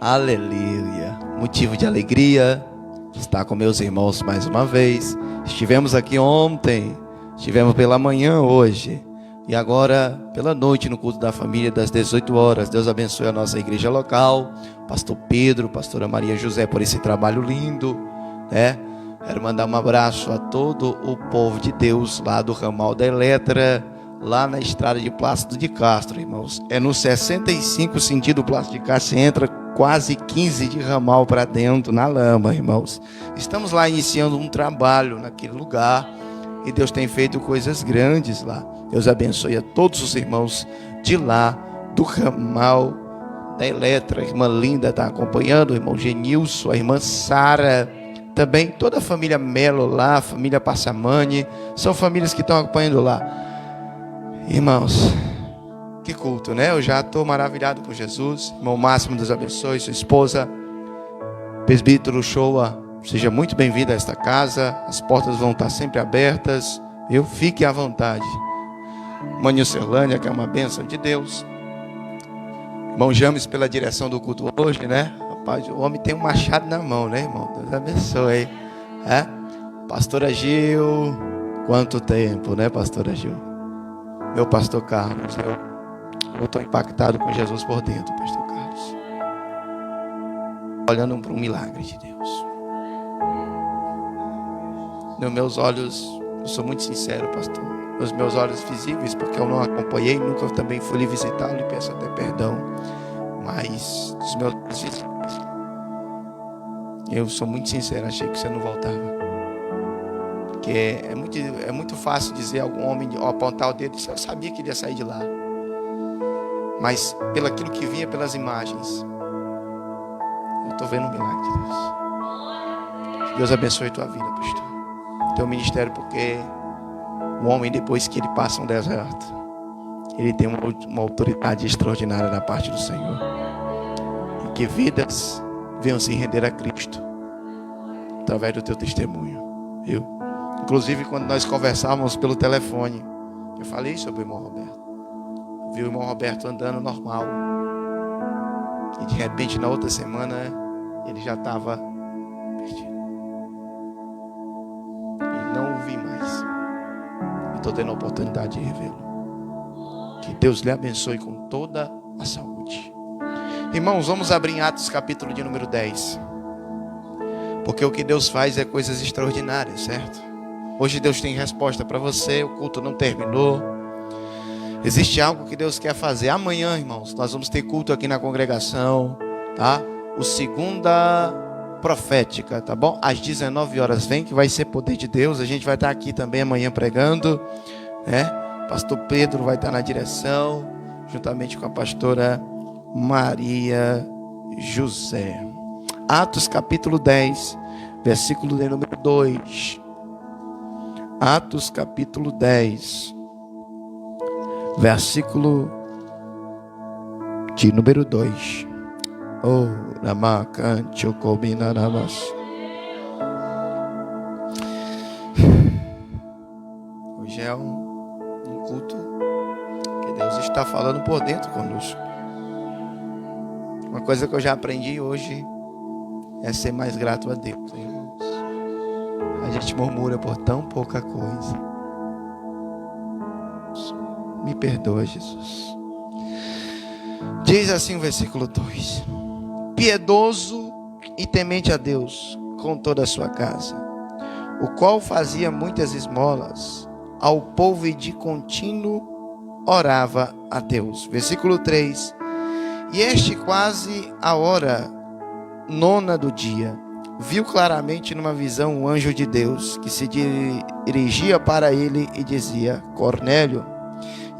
Aleluia. Motivo de alegria estar com meus irmãos mais uma vez. Estivemos aqui ontem, estivemos pela manhã hoje e agora pela noite no culto da família das 18 horas. Deus abençoe a nossa igreja local, pastor Pedro, pastora Maria José, por esse trabalho lindo, né? Quero mandar um abraço a todo o povo de Deus lá do ramal da Eletra, lá na estrada de Plácido de Castro, irmãos. É no 65 sentido Plácido de Castro, você entra quase 15 de ramal para dentro, na lama, irmãos. Estamos lá iniciando um trabalho naquele lugar e Deus tem feito coisas grandes lá. Deus abençoe a todos os irmãos de lá, do ramal da Eletra. A irmã Linda está acompanhando, o irmão Genilson, a irmã Sara, também toda a família Melo lá, a família Passamani, são famílias que estão acompanhando lá. Irmãos, que culto, né? Eu já estou maravilhado com Jesus. Irmão Máximo, Deus abençoe, sua esposa, presbítero Shoa, seja muito bem-vindo a esta casa. As portas vão estar sempre abertas, viu? Fique à vontade. Irmã Nilcelânia, que é uma bênção de Deus. Irmão James, pela direção do culto hoje, né? Rapaz, o homem tem um machado na mão, né, irmão? Deus abençoe. É? Pastora Gil, quanto tempo, né, Pastora Gil? Meu pastor Carlos, eu estou impactado com Jesus por dentro, pastor Carlos. Olhando para um milagre de Deus. Nos meus olhos, eu sou muito sincero, pastor. Nos meus olhos visíveis, porque eu não acompanhei, nunca também fui lhe visitá-lo e peço até perdão. Mas os meus olhos visíveis, eu sou muito sincero, achei que você não voltava. Porque é muito fácil dizer algum homem, apontar o dedo, eu sabia que ele ia sair de lá. Mas pelo aquilo que vinha pelas imagens, eu estou vendo um milagre de Deus. Deus abençoe tua vida, pastor. Teu ministério, porque o homem, depois que ele passa um deserto, ele tem uma autoridade extraordinária da parte do Senhor. E que vidas venham se render a Cristo através do teu testemunho, viu? Inclusive, quando nós conversávamos pelo telefone, eu falei sobre o irmão Roberto. Vi o irmão Roberto andando normal. E de repente, na outra semana, ele já estava perdido. E não o vi mais. Estou tendo a oportunidade de revê-lo. Que Deus lhe abençoe com toda a saúde. Irmãos, vamos abrir em Atos capítulo de número 10. Porque o que Deus faz é coisas extraordinárias, certo? Hoje Deus tem resposta para você, o culto não terminou. Existe algo que Deus quer fazer. Amanhã, irmãos, nós vamos ter culto aqui na congregação, tá? O segunda profética, tá bom? Às 19 horas vem, que vai ser poder de Deus. A gente vai estar aqui também amanhã pregando, né? Pastor Pedro vai estar na direção, juntamente com a pastora Maria José. Atos capítulo 10, versículo de número 2. Atos capítulo 10, versículo de número 2. Oh, Ramacante, o Combinarabas. Hoje é um culto que Deus está falando por dentro conosco. Uma coisa que eu já aprendi hoje é ser mais grato a Deus, irmãos. A gente murmura por tão pouca coisa. Me perdoa, Jesus. Diz assim o versículo 2: piedoso e temente a Deus com toda a sua casa, o qual fazia muitas esmolas ao povo e de contínuo orava a Deus. Versículo 3: e este quase a hora 9 do dia, viu claramente numa visão um anjo de Deus que se dirigia para ele e dizia: Cornélio.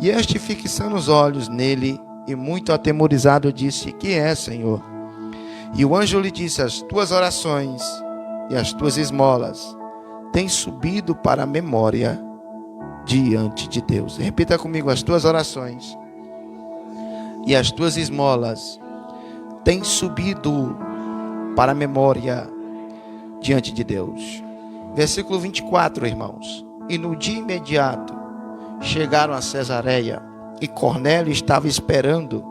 E este, fixando os olhos nele e muito atemorizado, disse: que é, Senhor? E o anjo lhe disse: as tuas orações e as tuas esmolas têm subido para a memória diante de Deus. Repita comigo: as tuas orações e as tuas esmolas têm subido para a memória diante de Deus. Versículo 24, irmãos. E no dia imediato chegaram a Cesareia, e Cornélio estava esperando,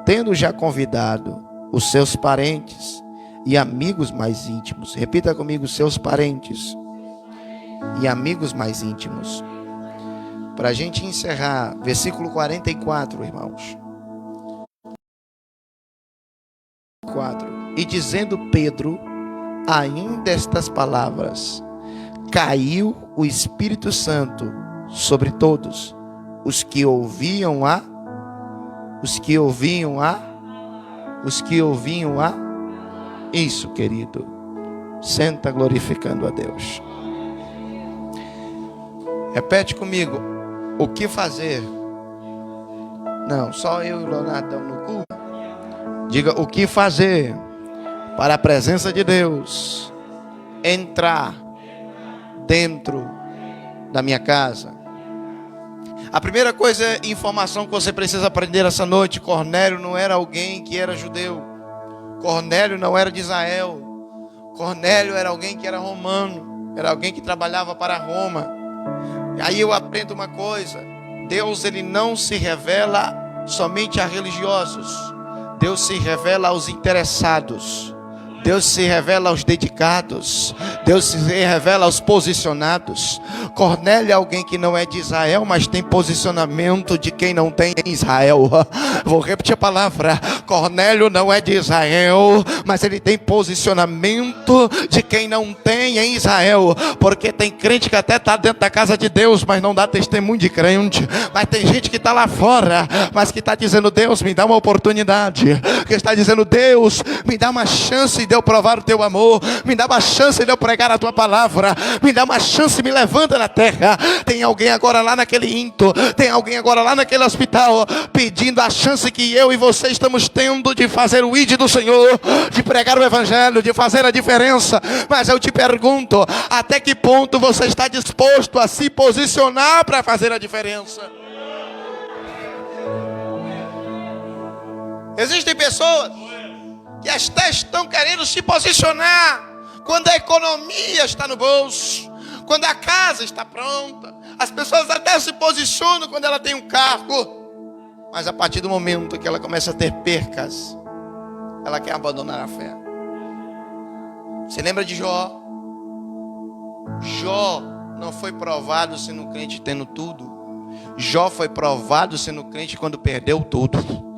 tendo já convidado os seus parentes e amigos mais íntimos. Repita comigo: seus parentes e amigos mais íntimos. Para a gente encerrar, versículo 44, irmãos. 4. E dizendo Pedro ainda estas palavras, caiu o Espírito Santo sobre todos os que ouviam isso, querido. Senta glorificando a Deus. Repete comigo: o que fazer? Não, só eu e o Leonardo no culto. Diga: o que fazer para a presença de Deus entrar dentro da minha casa? A primeira coisa é informação que você precisa aprender essa noite. Cornélio não era alguém que era judeu. Cornélio não era de Israel. Cornélio era alguém que era romano. Era alguém que trabalhava para Roma. Aí eu aprendo uma coisa: Deus, ele não se revela somente a religiosos. Deus se revela aos interessados. Deus se revela aos dedicados. Deus se revela aos posicionados. Cornélio é alguém que não é de Israel, mas tem posicionamento de quem não tem em Israel. Vou repetir a palavra: Cornélio não é de Israel, mas ele tem posicionamento de quem não tem em Israel. Porque tem crente que até está dentro da casa de Deus, mas não dá testemunho de crente. Mas tem gente que está lá fora, mas que está dizendo: Deus, me dá uma oportunidade. Que está dizendo: Deus, me dá uma chance de eu provar o teu amor, me dá uma chance de eu pregar a tua palavra, me dá uma chance, me levanta na terra. Tem alguém agora lá naquele into, tem alguém agora lá naquele hospital, pedindo a chance que eu e você estamos tendo de fazer o ID do Senhor, de pregar o evangelho, de fazer a diferença. Mas eu te pergunto: até que ponto você está disposto a se posicionar para fazer a diferença? Existem pessoas que até estão querendo se posicionar quando a economia está no bolso, quando a casa está pronta. As pessoas até se posicionam quando ela tem um carro, mas a partir do momento que ela começa a ter percas, ela quer abandonar a fé. Você lembra de Jó? Jó não foi provado sendo crente tendo tudo. Jó foi provado sendo crente quando perdeu tudo.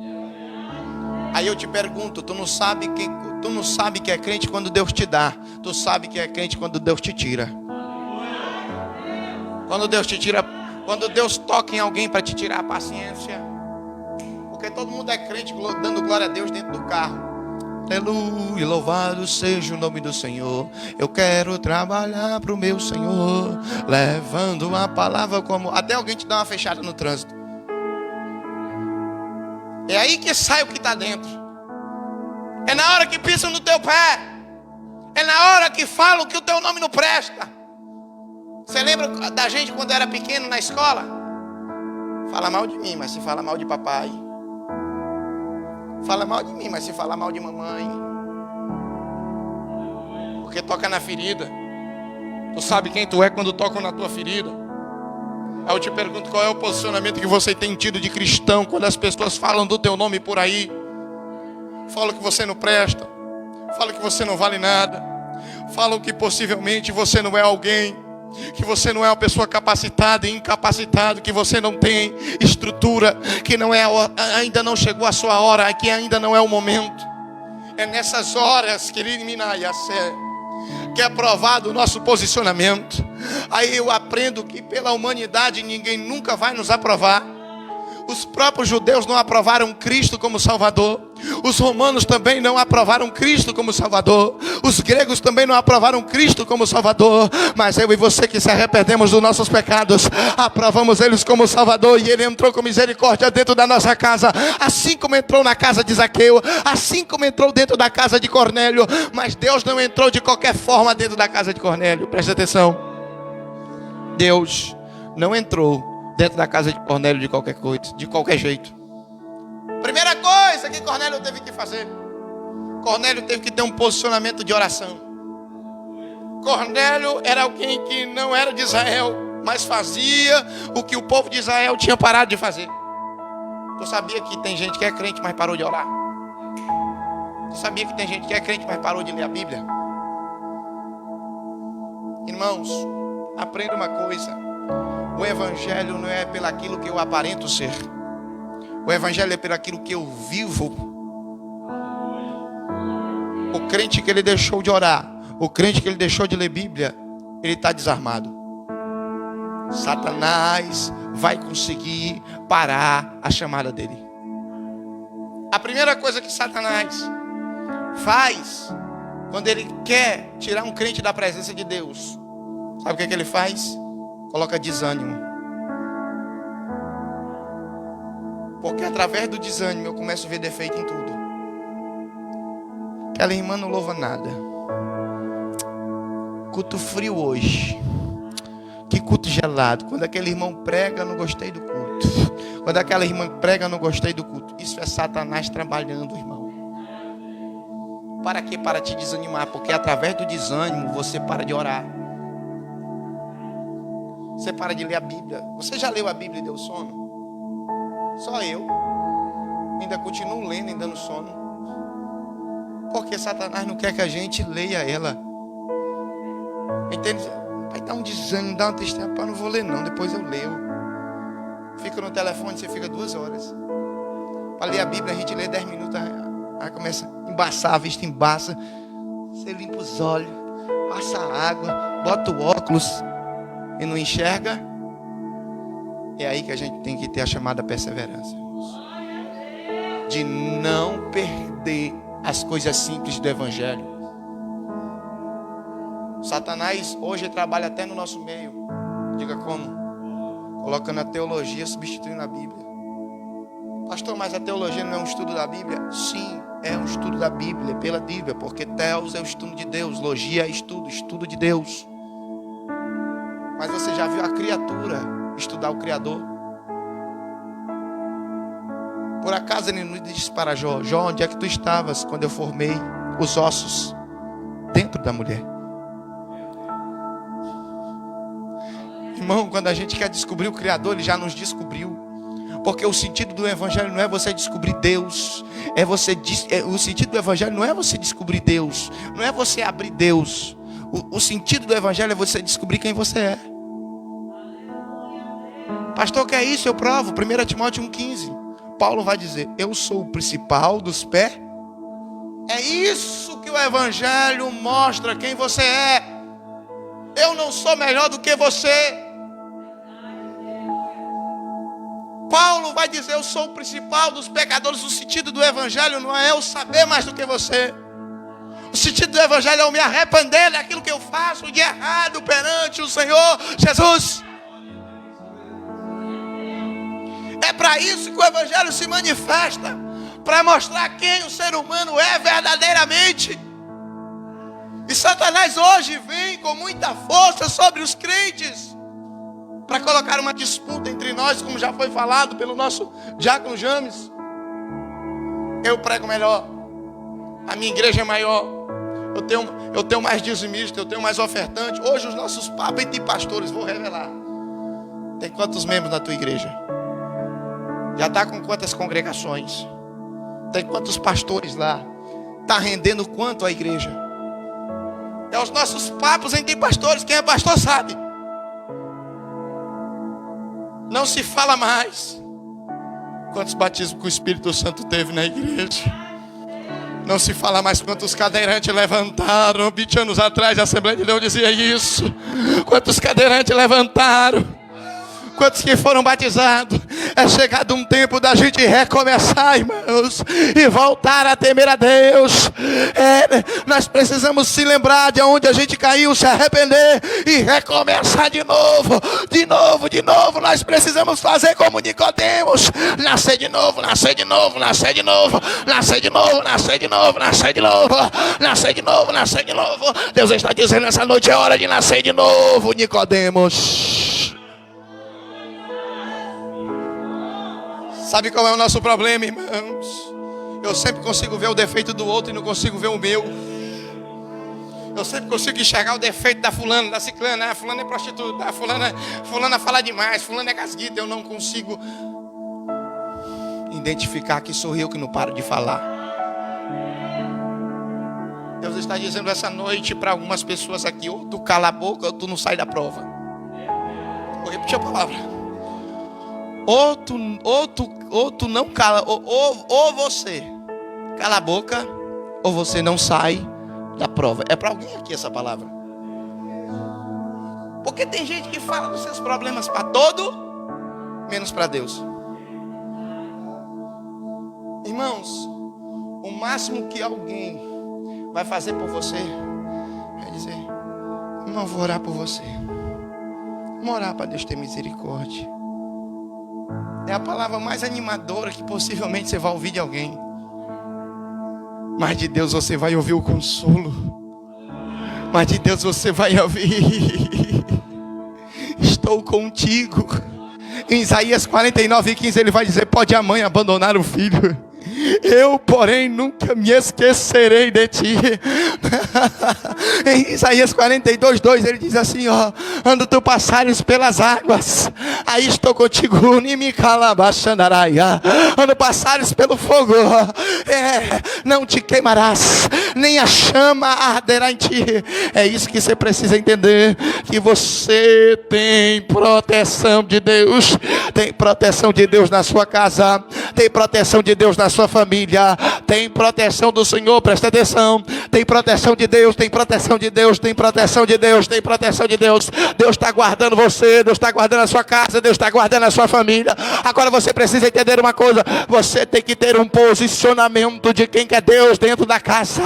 Aí eu te pergunto: tu não sabe que é crente quando Deus te dá. Tu sabe que é crente quando Deus te tira. Quando Deus te tira, quando Deus toca em alguém para te tirar a paciência. Porque todo mundo é crente dando glória a Deus dentro do carro. Aleluia, louvado seja o nome do Senhor. Eu quero trabalhar para o meu Senhor, levando a palavra como... Até alguém te dá uma fechada no trânsito. É aí que sai o que está dentro. É na hora que pisam no teu pé. É na hora que falam que o teu nome não presta. Você lembra da gente quando era pequeno na escola? Fala mal de mim, mas se fala mal de papai. Fala mal de mim, mas se fala mal de mamãe. Porque toca na ferida. Tu sabe quem tu é quando tocam na tua ferida. Aí eu te pergunto: qual é o posicionamento que você tem tido de cristão quando as pessoas falam do teu nome por aí? Falam que você não presta, falam que você não vale nada, falam que possivelmente você não é alguém, que você não é uma pessoa capacitada e incapacitado, que você não tem estrutura, que não é ainda não chegou a sua hora, que ainda não é o momento. É nessas horas, querido Minaiassé, que é provado o nosso posicionamento. Aí eu aprendo que pela humanidade ninguém nunca vai nos aprovar. Os próprios judeus não aprovaram Cristo como Salvador. Os romanos também não aprovaram Cristo como Salvador. Os gregos também não aprovaram Cristo como Salvador. Mas eu e você que se arrependemos dos nossos pecados, aprovamos eles como Salvador. E ele entrou com misericórdia dentro da nossa casa, assim como entrou na casa de Zaqueu, assim como entrou dentro da casa de Cornélio. Mas Deus não entrou de qualquer forma dentro da casa de Cornélio. Presta atenção. Deus não entrou dentro da casa de Cornélio de qualquer coisa, de qualquer jeito. Primeira coisa que Cornélio teve que fazer: Cornélio teve que ter um posicionamento de oração. Cornélio era alguém que não era de Israel, mas fazia o que o povo de Israel tinha parado de fazer. Tu sabia que tem gente que é crente, mas parou de orar? Você sabia que tem gente que é crente, mas parou de ler a Bíblia? Irmãos, aprenda uma coisa. O evangelho não é pelaquilo que eu aparento ser. O evangelho é pelaquilo que eu vivo. O crente que ele deixou de orar, o crente que ele deixou de ler Bíblia, ele está desarmado. Satanás vai conseguir parar a chamada dele. A primeira coisa que Satanás faz quando ele quer tirar um crente da presença de Deus, sabe o que ele faz? Coloca desânimo. Porque através do desânimo eu começo a ver defeito em tudo. Aquela irmã não louva nada. Culto frio hoje. Que culto gelado. Quando aquele irmão prega, eu não gostei do culto. Quando aquela irmã prega, eu não gostei do culto. Isso é Satanás trabalhando, irmão. Para quê? Para te desanimar. Porque através do desânimo você para de orar. Você para de ler a Bíblia. Você já leu a Bíblia e deu sono? Só eu. Ainda continuo lendo e dando sono. Porque Satanás não quer que a gente leia ela. Entende? Vai dar um desânimo, dá uma tristeza. Pá, não vou ler não, depois eu leio. Fica no telefone, você fica 2 horas. Para ler a Bíblia, a gente lê 10 minutos. Aí começa a embaçar, a vista embaça. Você limpa os olhos, passa água, bota o óculos e não enxerga. É aí que a gente tem que ter a chamada perseverança. De não perder as coisas simples do evangelho. Satanás hoje trabalha até no nosso meio. Diga como? Colocando a teologia substituindo a Bíblia. Pastor, mas a teologia não é um estudo da Bíblia? Sim, é um estudo da Bíblia, pela Bíblia. Porque Teos é o estudo de Deus, logia é estudo de Deus. Mas você já viu a criatura estudar o Criador? Por acaso ele não disse para Jó: Jó, onde é que tu estavas quando eu formei os ossos dentro da mulher? Irmão, quando a gente quer descobrir o Criador, ele já nos descobriu. Porque o sentido do evangelho não é você descobrir Deus. O sentido do evangelho não é você descobrir Deus. Não é você abrir Deus. O sentido do evangelho é você descobrir quem você é. Pastor, o que é isso? Eu provo. 1 Timóteo 1,15. Paulo vai dizer: eu sou o principal dos pés. É isso que o evangelho mostra quem você é. Eu não sou melhor do que você. Paulo vai dizer: eu sou o principal dos pecadores. O sentido do evangelho não é eu saber mais do que você. O sentido do evangelho é eu me arrepender daquilo que eu faço de errado perante o Senhor Jesus. É para isso que o evangelho se manifesta, para mostrar quem o ser humano é verdadeiramente. E Satanás hoje vem com muita força sobre os crentes, para colocar uma disputa entre nós, como já foi falado pelo nosso diácono James. Eu prego melhor, a minha igreja é maior, eu tenho mais dizimista, eu tenho mais ofertante. Hoje os nossos papos entre pastores, vou revelar. Tem quantos membros na tua igreja? Já está com quantas congregações? Tem quantos pastores lá? Está rendendo quanto a igreja? É os nossos papos entre pastores. Quem é pastor sabe. Não se fala mais. Quantos batismos que o Espírito Santo teve na igreja? Não se fala mais quantos cadeirantes levantaram. 20 anos atrás a Assembleia de Deus dizia isso. Quantos cadeirantes levantaram? Quantos que foram batizados? É chegado um tempo da gente recomeçar, irmãos, e voltar a temer a Deus. Nós precisamos se lembrar de onde a gente caiu, se arrepender e recomeçar de novo, de novo, de novo. Nós precisamos fazer como Nicodemos: nascer de novo, nascer de novo, nascer de novo, nascer de novo, nascer de novo, nascer de novo, nascer de novo, nascer de novo. Deus está dizendo essa noite: é hora de nascer de novo, Nicodemos. Sabe qual é o nosso problema, irmãos? Eu sempre consigo ver o defeito do outro e não consigo ver o meu. Eu sempre consigo enxergar o defeito da fulana, da ciclana. Fulana é prostituta, fulana fala demais, fulana é casguita. Eu não consigo identificar que sou eu que não paro de falar. Deus está dizendo essa noite para algumas pessoas aqui: ou tu cala a boca ou tu não sai da prova. Vou repetir a palavra. Ou tu não cala, ou você cala a boca, ou você não sai da prova. É para alguém aqui essa palavra? Porque tem gente que fala dos seus problemas para todo, menos para Deus. Irmãos, o máximo que alguém vai fazer por você é dizer: irmão, vou orar por você. Vamos orar para Deus ter misericórdia. É a palavra mais animadora que possivelmente você vai ouvir de alguém. Mas de Deus você vai ouvir o consolo. Mas de Deus você vai ouvir: estou contigo. Em Isaías 49:15 ele vai dizer: pode a mãe abandonar o filho, eu porém nunca me esquecerei de ti. Em Isaías 42:2 ele diz assim: ó, quando tu passares pelas águas, aí estou contigo. Quando passares pelo fogo, não te queimarás, nem a chama arderá em ti. É isso que você precisa entender, que você tem proteção de Deus. Tem proteção de Deus na sua casa, tem proteção de Deus na sua família, tem proteção do Senhor, presta atenção. Tem proteção de Deus, tem proteção de Deus, tem proteção de Deus, tem proteção de Deus. Deus está guardando você, Deus está guardando a sua casa, Deus está guardando a sua família. Agora você precisa entender uma coisa: você tem que ter um posicionamento de quem quer Deus dentro da casa.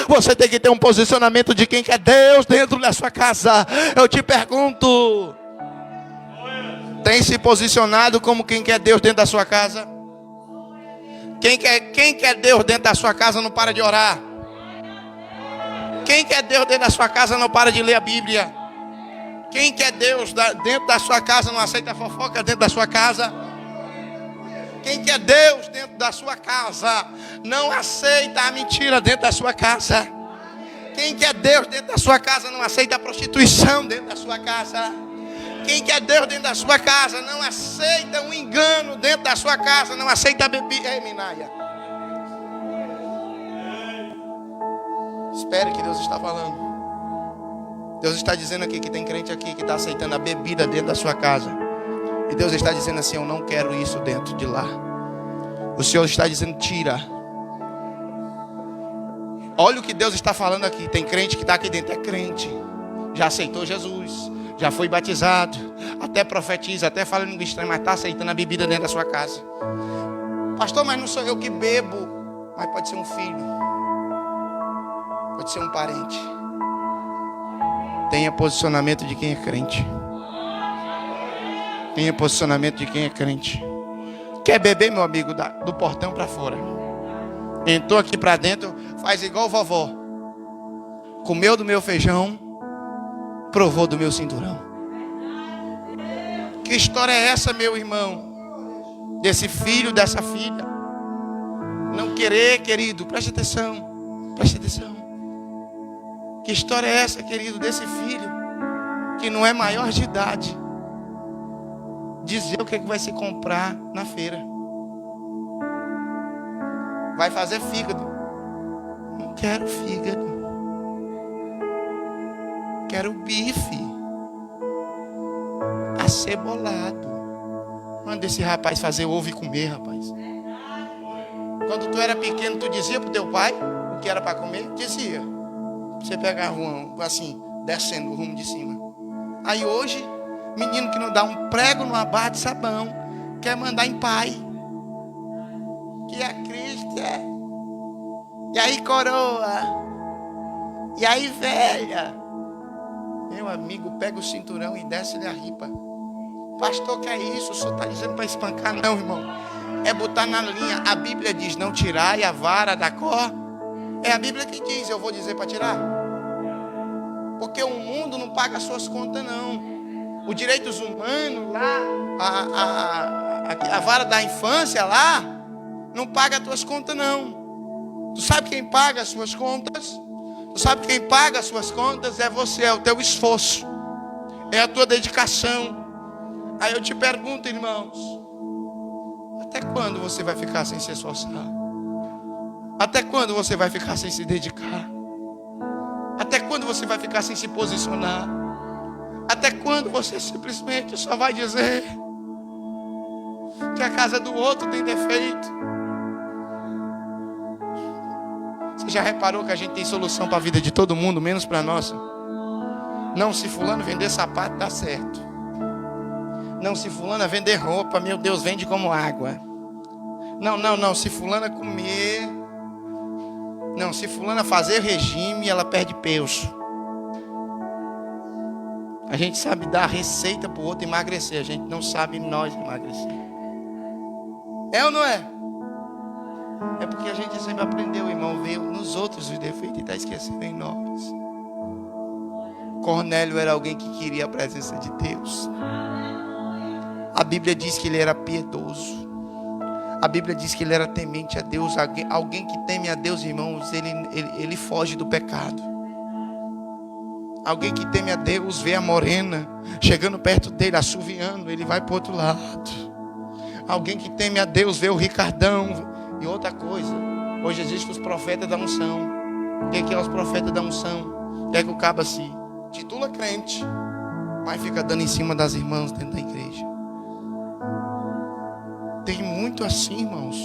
Você tem que ter um posicionamento de quem quer Deus dentro da sua casa. Eu te pergunto, tem se posicionado como quem quer Deus dentro da sua casa? Quem quer Deus dentro da sua casa não para de orar. Quem quer Deus dentro da sua casa não para de ler a Bíblia. Quem quer Deus dentro da sua casa não aceita fofoca dentro da sua casa. Quem quer Deus dentro da sua casa não aceita a mentira dentro da sua casa. Quem quer Deus dentro da sua casa não aceita a prostituição dentro da sua casa. Quem quer Deus dentro da sua casa não aceita um engano dentro da sua casa, não aceita a bebida. Ei, Minaia, espere que Deus está falando. Deus está dizendo aqui que tem crente aqui que está aceitando a bebida dentro da sua casa. E Deus está dizendo assim: eu não quero isso dentro de lá. O Senhor está dizendo: tira. Olha o que Deus está falando aqui. Tem crente que está aqui dentro, é crente, já aceitou Jesus, já foi batizado, até profetiza, até fala em língua estranha, mas está aceitando a bebida dentro da sua casa. Pastor, mas não sou eu que bebo. Mas pode ser um filho, pode ser um parente. Tenha posicionamento de quem é crente. Tenha posicionamento de quem é crente. Quer beber, meu amigo, do portão para fora. Entrou aqui para dentro, faz igual vovó. Comeu do meu feijão, provou do meu cinturão. Que história é essa, meu irmão? Desse filho, dessa filha não querer, querido, preste atenção, preste atenção. Que história é essa, querido, desse filho que não é maior de idade dizer o que vai se comprar na feira? Vai fazer fígado. Não quero fígado, quero bife acebolado. Manda esse rapaz fazer ovo e comer, rapaz. Quando tu era pequeno, tu dizia pro teu pai o que era para comer? Dizia. Você pegava assim, descendo o rumo de cima. Aí hoje, menino que não dá um prego numa barra de sabão, quer mandar em pai. Que é Cristo, é. E aí, coroa. E aí, velha. Meu amigo, pega o cinturão e desce-lhe a ripa. Pastor, que é isso? O senhor está dizendo para espancar? Não, irmão. É botar na linha. A Bíblia diz: não tirai a vara da cor. É a Bíblia que diz, eu vou dizer para tirar. Porque o mundo não paga as suas contas, não. Os direitos humanos lá, a vara da infância lá, não paga as tuas contas, não. Tu sabe quem paga as suas contas? Tu sabe quem paga as suas contas? É você, é o teu esforço, é a tua dedicação. Aí eu te pergunto, irmãos, até quando você vai ficar sem se esforçar? Até quando você vai ficar sem se dedicar? você vai ficar sem se posicionar? Até quando você simplesmente só vai dizer que a casa do outro tem defeito? Você já reparou que a gente tem solução para a vida de todo mundo, menos para a nossa? Não, se fulano vender sapato, dá certo. Não, se fulana vender roupa, meu Deus, vende como água. Não, se fulana comer. Não, se fulana fazer regime, ela perde peso. A gente sabe dar receita para o outro emagrecer, a gente não sabe nós emagrecer. É ou não é? É porque a gente sempre aprendeu, irmão, ver nos outros os defeitos e está esquecendo em nós. Cornélio era alguém que queria a presença de Deus. A Bíblia diz que ele era piedoso. A Bíblia diz que ele era temente a Deus. Alguém que teme a Deus, irmãos, ele foge do pecado. Alguém que teme a Deus, vê a morena chegando perto dele, assoviando, ele vai para o outro lado. Alguém que teme a Deus, vê o Ricardão. E outra coisa, hoje existem os profetas da unção. O que é os profetas da unção? O que é que o cabo se titula crente, mas fica dando em cima das irmãs dentro da igreja? Tem muito assim, irmãos.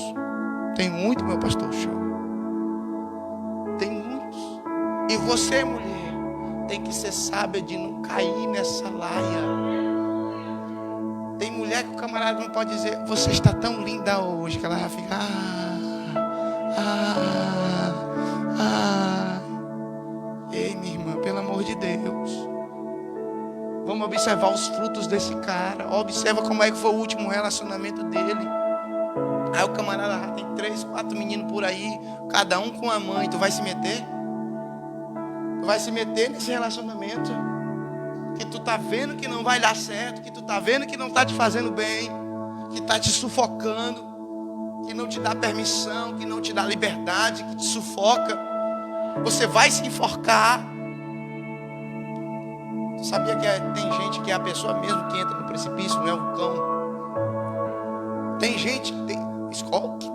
Tem muito, meu pastor show. Tem muitos. E você, mulher, tem que ser sábia de não cair nessa laia. Tem mulher que o camarada não pode dizer: você está tão linda hoje, que ela vai ficar Ei, minha irmã, pelo amor de Deus, vamos observar os frutos desse cara. Observa como é que foi o último relacionamento dele. Aí o camarada tem 3, 4 meninos por aí, cada um com a mãe. Tu vai se meter? Tu vai se meter nesse relacionamento que tu tá vendo que não vai dar certo, que tu tá vendo que não tá te fazendo bem, que tá te sufocando, que não te dá permissão, que não te dá liberdade, que te sufoca. Você vai se enforcar. Tu sabia que tem gente que é a pessoa mesmo que entra no precipício, não é o cão? Tem gente que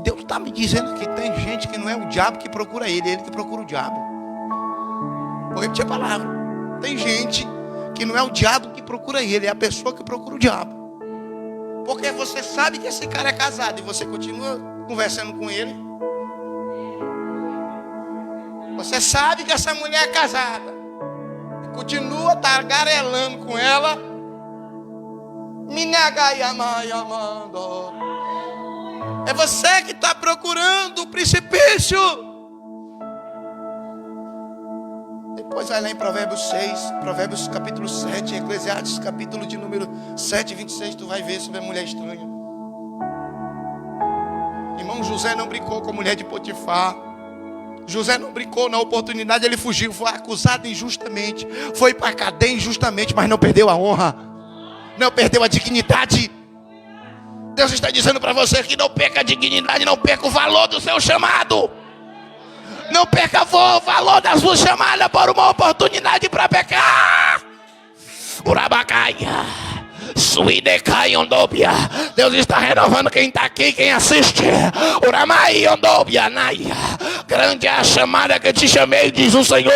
Deus está me dizendo que tem gente que não é o diabo que procura ele, é ele que procura o diabo. Vou repetir a palavra. Tem gente que não é o diabo que procura ele, é a pessoa que procura o diabo. Porque você sabe que esse cara é casado e você continua conversando com ele. Você sabe que essa mulher é casada e continua tagarelando com ela. É você que está procurando o precipício. Depois vai lá em Provérbios 6, Provérbios capítulo 7, Eclesiastes capítulo de número 7, 26, tu vai ver sobre a mulher estranha. Irmão, José não brincou com a mulher de Potifar. José não brincou na oportunidade, ele fugiu, foi acusado injustamente, foi para a cadeia injustamente, mas não perdeu a honra, não perdeu a dignidade. Deus está dizendo para você que não perca a dignidade, não perca o valor do seu chamado. Não perca o valor da sua chamada por uma oportunidade para pecar. Urabacaia, Suidecaia, Ondóbia. Deus está renovando quem está aqui, quem assiste. Uramai, Ondóbia, Naia. Grande é a chamada que te chamei, diz o Senhor.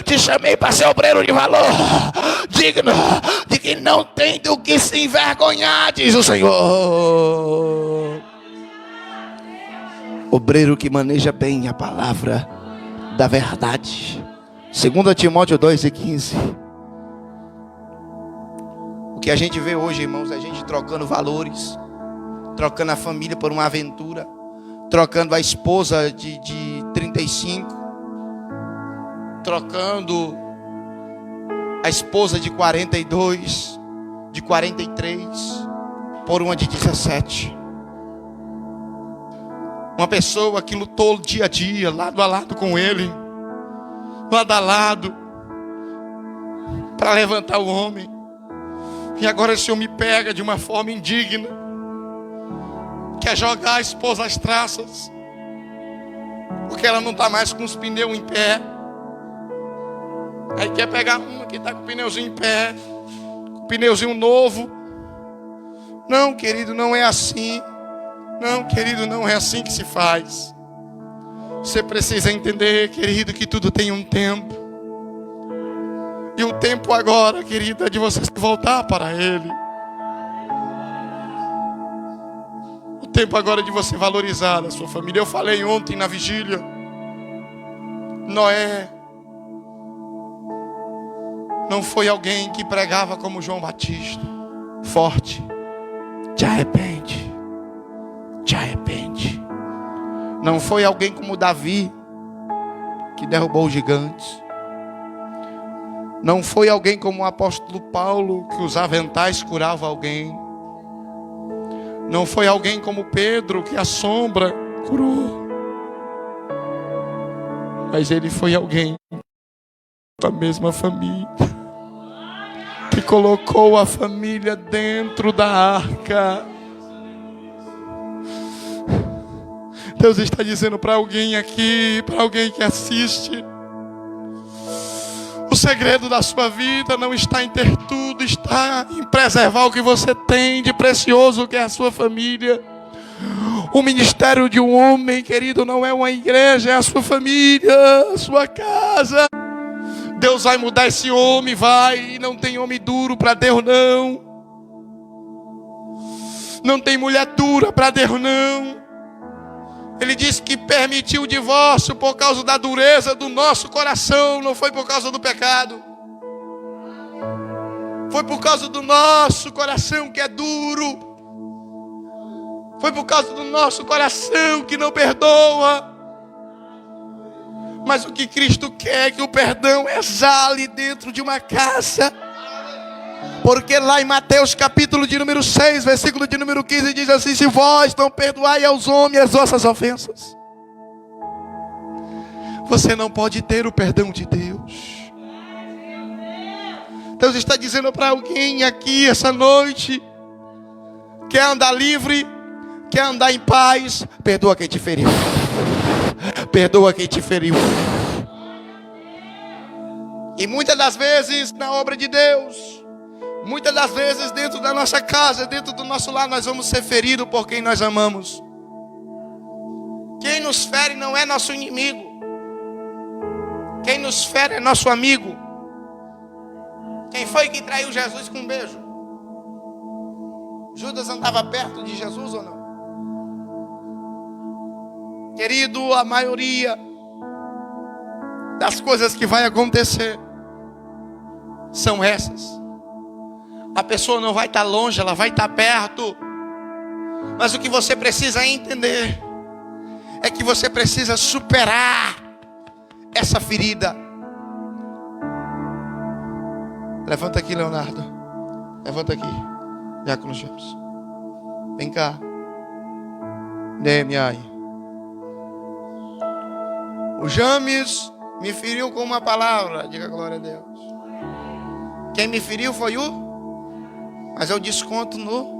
Te chamei para ser obreiro de valor, digno de que não tem do que se envergonhar, diz o Senhor. Obreiro que maneja bem a palavra da verdade. 2 Timóteo 2:15. O que a gente vê hoje, irmãos, é a gente trocando valores, trocando a família por uma aventura, trocando a esposa de 35, trocando a esposa de 42, de 43, por uma de 17. Uma pessoa que lutou dia a dia, lado a lado com ele, lado a lado, para levantar o homem. E agora o Senhor me pega de uma forma indigna, quer jogar a esposa às traças, porque ela não está mais com os pneus em pé. Aí quer pegar uma que está com o pneuzinho em pé, com o pneuzinho novo. Não, querido, não é assim. Não, querido, não é assim que se faz. Você precisa entender, querido, que tudo tem um tempo. E o tempo agora, querida, é de você voltar para Ele. O tempo agora é de você valorizar a sua família. Eu falei ontem na vigília, Noé não foi alguém que pregava como João Batista, forte, te arrepende, te arrepende. Não foi alguém como Davi, que derrubou os gigantes. Não foi alguém como o apóstolo Paulo, que os aventais curava alguém. Não foi alguém como Pedro, que a sombra curou. Mas ele foi alguém da mesma família, que colocou a família dentro da arca. Deus está dizendo para alguém aqui, para alguém que assiste: o segredo da sua vida não está em ter tudo, está em preservar o que você tem de precioso, que é a sua família. O ministério de um homem, querido, não é uma igreja, é a sua família, a sua casa. Deus vai mudar esse homem, vai. Não tem homem duro para Deus, não. Não tem mulher dura para Deus, não. Ele disse que permitiu o divórcio por causa da dureza do nosso coração. Não foi por causa do pecado. Foi por causa do nosso coração que é duro. Foi por causa do nosso coração que não perdoa. Mas o que Cristo quer é que o perdão exale dentro de uma casa. Porque lá em Mateus capítulo de número 6, versículo de número 15, diz assim: se vós não perdoai aos homens as vossas ofensas, você não pode ter o perdão de Deus. Deus está dizendo para alguém aqui essa noite: quer andar livre, quer andar em paz, perdoa quem te feriu. Perdoa quem te feriu. E muitas das vezes na obra de Deus, muitas das vezes dentro da nossa casa, dentro do nosso lar, nós vamos ser feridos por quem nós amamos. Quem nos fere não é nosso inimigo. Quem nos fere é nosso amigo. Quem foi que traiu Jesus com um beijo? Judas andava perto de Jesus ou não? Querido, a maioria das coisas que vai acontecer são essas. A pessoa não vai estar longe, ela vai estar perto. Mas o que você precisa entender é que você precisa superar essa ferida. Levanta aqui, Leonardo. Levanta aqui, Diácono James. Vem cá. Nehemiah. O James me feriu com uma palavra. Diga glória a Deus. Quem me feriu foi mas eu desconto no...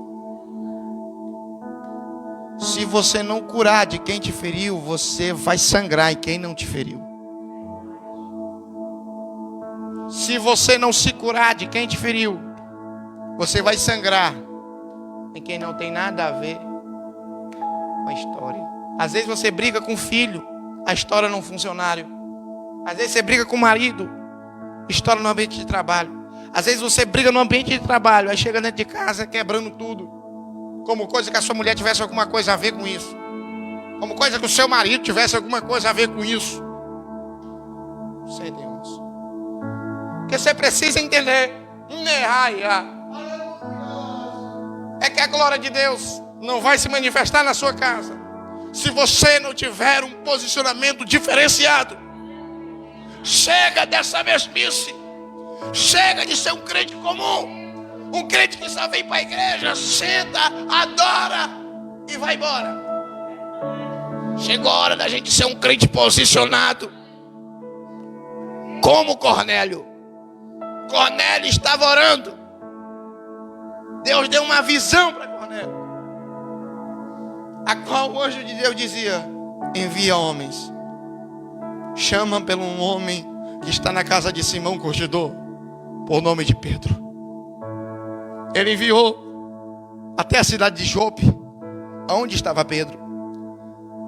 Se você não curar de quem te feriu, você vai sangrar em quem não te feriu. Se você não se curar de quem te feriu, você vai sangrar em quem não tem nada a ver com a história. Às vezes você briga com o filho, a história não funcionário. Às vezes você briga com o marido, história no ambiente de trabalho. Às vezes você briga no ambiente de trabalho, aí chega dentro de casa quebrando tudo. Como coisa que a sua mulher tivesse alguma coisa a ver com isso. Como coisa que o seu marido tivesse alguma coisa a ver com isso. Sei, Deus. Porque você precisa entender. É que a glória de Deus não vai se manifestar na sua casa se você não tiver um posicionamento diferenciado. Chega dessa mesmice. Chega de ser um crente comum. Um crente que só vem para a igreja, senta, adora e vai embora. Chegou a hora da gente ser um crente posicionado. Como Cornélio. Cornélio estava orando. Deus deu uma visão para Cornélio, a qual o anjo de Deus dizia: envia homens. Chama pelo um homem que está na casa de Simão Curtidor, por nome de Pedro. Ele enviou até a cidade de Jope, onde estava Pedro.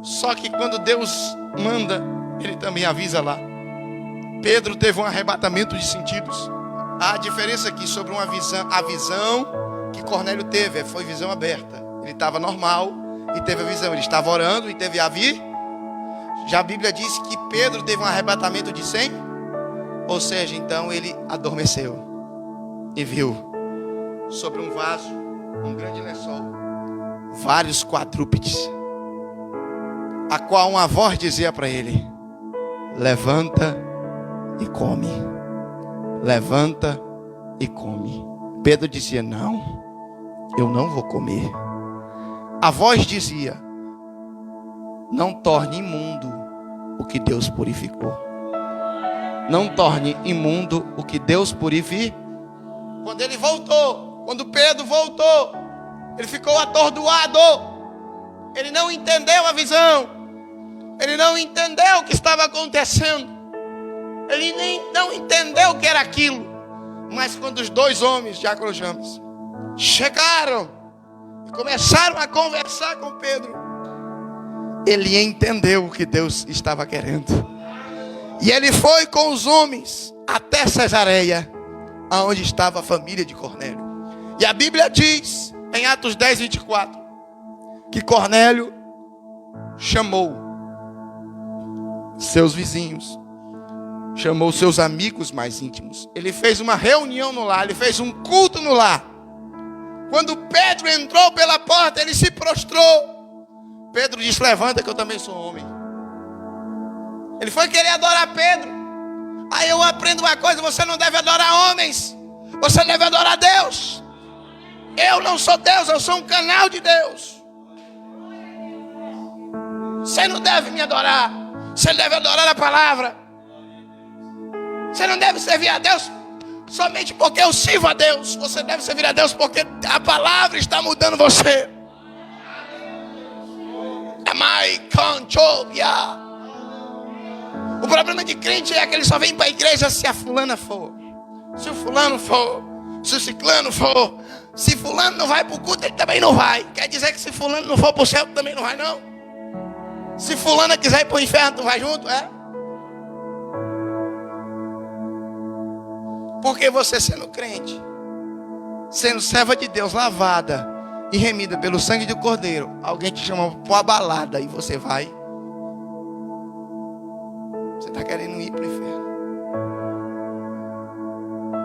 Só que quando Deus manda, ele também avisa lá. Pedro teve um arrebatamento de sentidos. Há diferença aqui sobre a visão que Cornélio teve, foi visão aberta. Ele estava normal e teve a visão. Ele estava orando e teve a vir. Já a Bíblia diz que Pedro teve um arrebatamento de 100. Ou seja, então ele adormeceu e viu sobre um vaso, um grande lençol, vários quadrúpedes, a qual uma voz dizia para ele: levanta e come. Levanta e come. Pedro dizia: não, eu não vou comer. A voz dizia: não torne imundo o que Deus purificou. Não torne imundo o que Deus purificou. Quando ele voltou, quando Pedro voltou, ele ficou atordoado. Ele não entendeu a visão. Ele não entendeu o que estava acontecendo. Ele nem não entendeu o que era aquilo. Mas quando os dois homens, Diácono James, chegaram e começaram a conversar com Pedro, ele entendeu o que Deus estava querendo. E ele foi com os homens até Cesareia, aonde estava a família de Cornélio. E a Bíblia diz, em Atos 10, 24, que Cornélio chamou seus vizinhos, chamou seus amigos mais íntimos. Ele fez uma reunião no lar, ele fez um culto no lar. Quando Pedro entrou pela porta, ele se prostrou. Pedro disse: levanta que eu também sou homem. Ele foi querer adorar Pedro. Aí eu aprendo uma coisa: você não deve adorar homens, você deve adorar Deus. Eu não sou Deus, eu sou um canal de Deus. Você não deve me adorar, você deve adorar a palavra. Você não deve servir a Deus somente porque eu sirvo a Deus. Você deve servir a Deus porque a palavra está mudando você. O problema de crente é que ele só vem para a igreja se a fulana for, se o fulano for, se o ciclano for. Se fulano não vai para o culto, ele também não vai. Quer dizer que se fulano não for para o céu, também não vai, não. Se fulana quiser ir para o inferno, tu vai junto, é? Porque você sendo crente, sendo serva de Deus, lavada e remida pelo sangue do Cordeiro, alguém te chama para uma balada e você vai. Você está querendo ir para o inferno.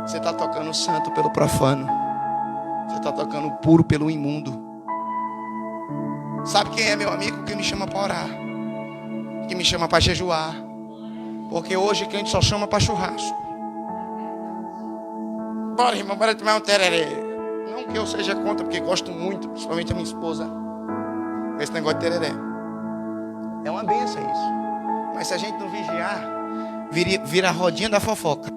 Você está tocando o santo pelo profano. Você está tocando o puro pelo imundo. Sabe quem é meu amigo? Que me chama para orar, que me chama para jejuar. Porque hoje crente só chama para churrasco. Bora, irmão, bora tomar um tererê. Não que eu seja contra, porque gosto muito, principalmente a minha esposa, esse negócio de tereré. É uma benção isso. Mas se a gente não vigiar, vira a rodinha da fofoca.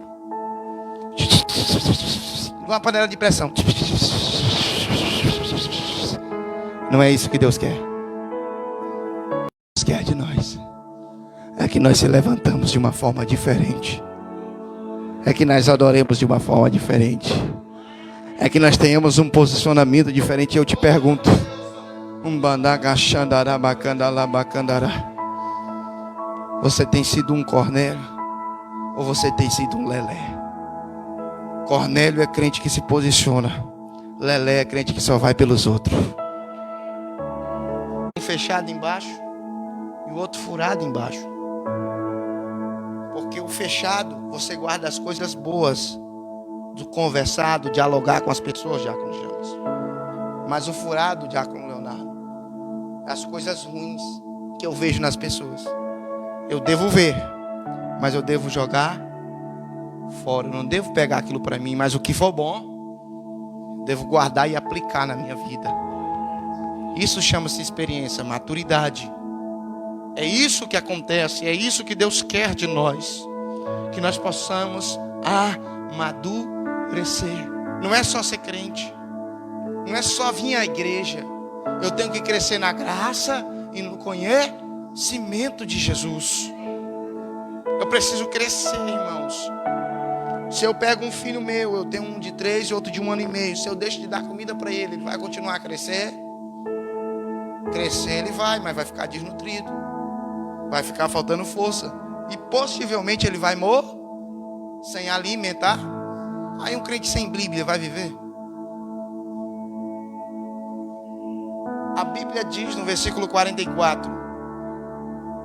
Uma panela de pressão. Não é isso que Deus quer. Deus quer de nós é que nós se levantamos de uma forma diferente. É que nós adoremos de uma forma diferente. É que nós tenhamos um posicionamento diferente. Eu te pergunto: você tem sido um Cornélio ou você tem sido um Lelé? Cornélio é crente que se posiciona. Lelé é crente que só vai pelos outros. Um fechado embaixo e o outro furado embaixo. Porque o fechado, você guarda as coisas boas, do conversar, do dialogar com as pessoas, Diácono James. Mas o furado, Diácono Leonardo, as coisas ruins que eu vejo nas pessoas, eu devo ver, mas eu devo jogar fora. Eu não devo pegar aquilo para mim, mas o que for bom, devo guardar e aplicar na minha vida. Isso chama-se experiência, maturidade. É isso que acontece, é isso que Deus quer de nós. Que nós possamos amadurecer. Não é só ser crente, não é só vir à igreja. Eu tenho que crescer na graça e no conhecimento de Jesus. Eu preciso crescer, irmãos. Se eu pego um filho meu, eu tenho um de 3 e outro de 1 ano e meio. Se eu deixo de dar comida para ele, ele vai continuar a crescer? Crescer ele vai, mas vai ficar desnutrido. Vai ficar faltando força. E possivelmente ele vai morrer sem alimentar. Aí um crente sem Bíblia vai viver? A Bíblia diz no versículo 44: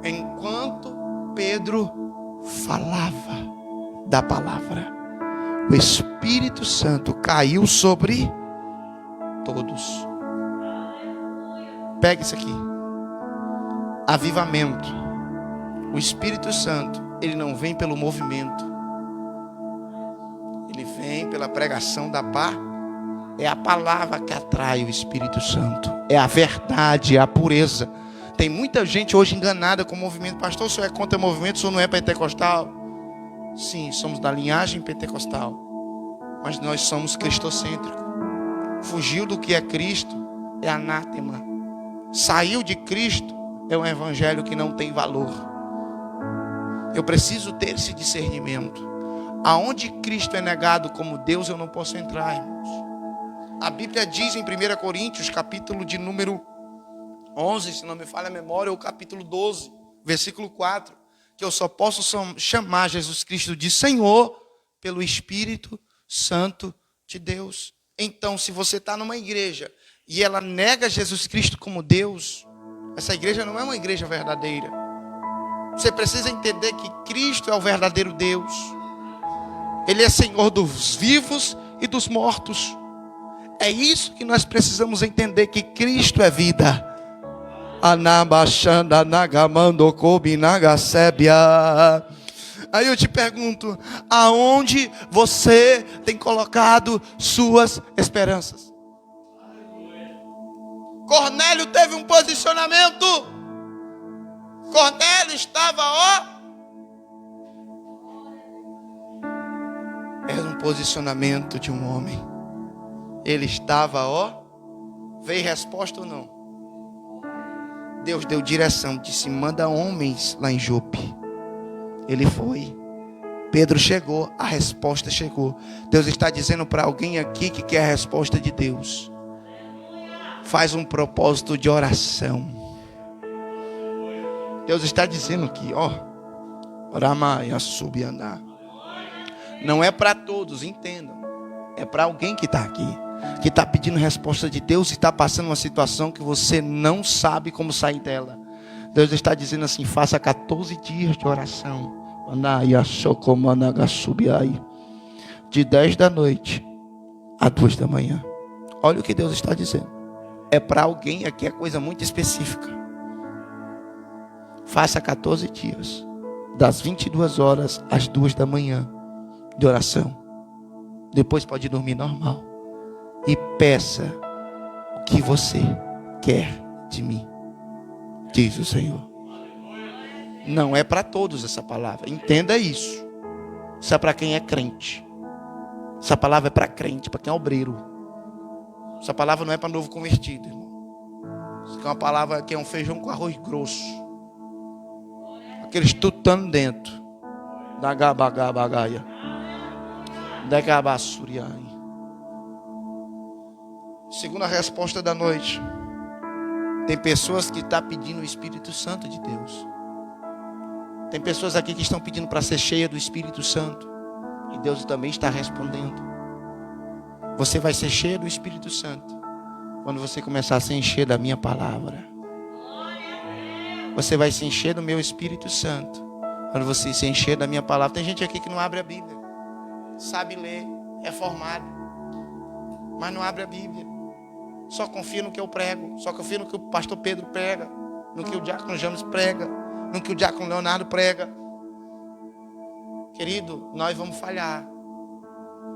enquanto Pedro falava da palavra, o Espírito Santo caiu sobre todos. Pega isso aqui. Avivamento. O Espírito Santo, ele não vem pelo movimento. Ele vem pela pregação da paz. É a palavra que atrai o Espírito Santo. É a verdade, é a pureza. Tem muita gente hoje enganada com o movimento. Pastor, o senhor é contra o movimento, o senhor não é pentecostal? Sim, somos da linhagem pentecostal. Mas nós somos cristocêntricos. Fugiu do que é Cristo é anátema. Saiu de Cristo é um evangelho que não tem valor. Eu preciso ter esse discernimento. Aonde Cristo é negado como Deus, eu não posso entrar, irmãos. A Bíblia diz em 1 Coríntios, capítulo de número 11, se não me falha a memória, ou capítulo 12, versículo 4, que eu só posso chamar Jesus Cristo de Senhor pelo Espírito Santo de Deus. Então, se você está numa igreja e ela nega Jesus Cristo como Deus, essa igreja não é uma igreja verdadeira. Você precisa entender que Cristo é o verdadeiro Deus. Ele é Senhor dos vivos e dos mortos. É isso que nós precisamos entender, que Cristo é vida. Aí eu te pergunto, aonde você tem colocado suas esperanças? Cornélio teve um posicionamento. Cornélio estava, era um posicionamento de um homem. Ele estava, veio resposta ou não? Deus deu direção, disse: manda homens lá em Jope. Ele foi. Pedro chegou, a resposta chegou. Deus está dizendo para alguém aqui que quer a resposta de Deus: faz um propósito de oração. Deus está dizendo aqui, Ramaya subianá. Não é para todos, entendam. É para alguém que está aqui, que está pedindo resposta de Deus e está passando uma situação que você não sabe como sair dela. Deus está dizendo assim: faça 14 dias de oração. De 10 da noite a 2 da manhã. Olha o que Deus está dizendo. É para alguém aqui, é coisa muito específica. Faça 14 dias, das 22 horas às 2 da manhã, de oração. Depois pode dormir normal. E peça o que você quer de mim, diz o Senhor. Não é para todos essa palavra, entenda isso. Isso é para quem é crente. Essa palavra é para crente, para quem é obreiro. Essa palavra não é para novo convertido, irmão. Isso aqui é uma palavra que é um feijão com arroz grosso, aqueles tutando dentro da gabagabagaia, da gabassuriai. Segunda resposta da noite: tem pessoas que estão pedindo o Espírito Santo de Deus. Tem pessoas aqui que estão pedindo para ser cheia do Espírito Santo, e Deus também está respondendo. Você vai ser cheia do Espírito Santo quando você começar a se encher da minha palavra. Você vai se encher do meu Espírito Santo quando você se encher da minha palavra. Tem gente aqui que não abre a Bíblia, sabe ler, é formado, mas não abre a Bíblia. Só confia no que eu prego, só confia no que o pastor Pedro prega, no que o diácono James prega, no que o diácono Leonardo prega. Querido, nós vamos falhar.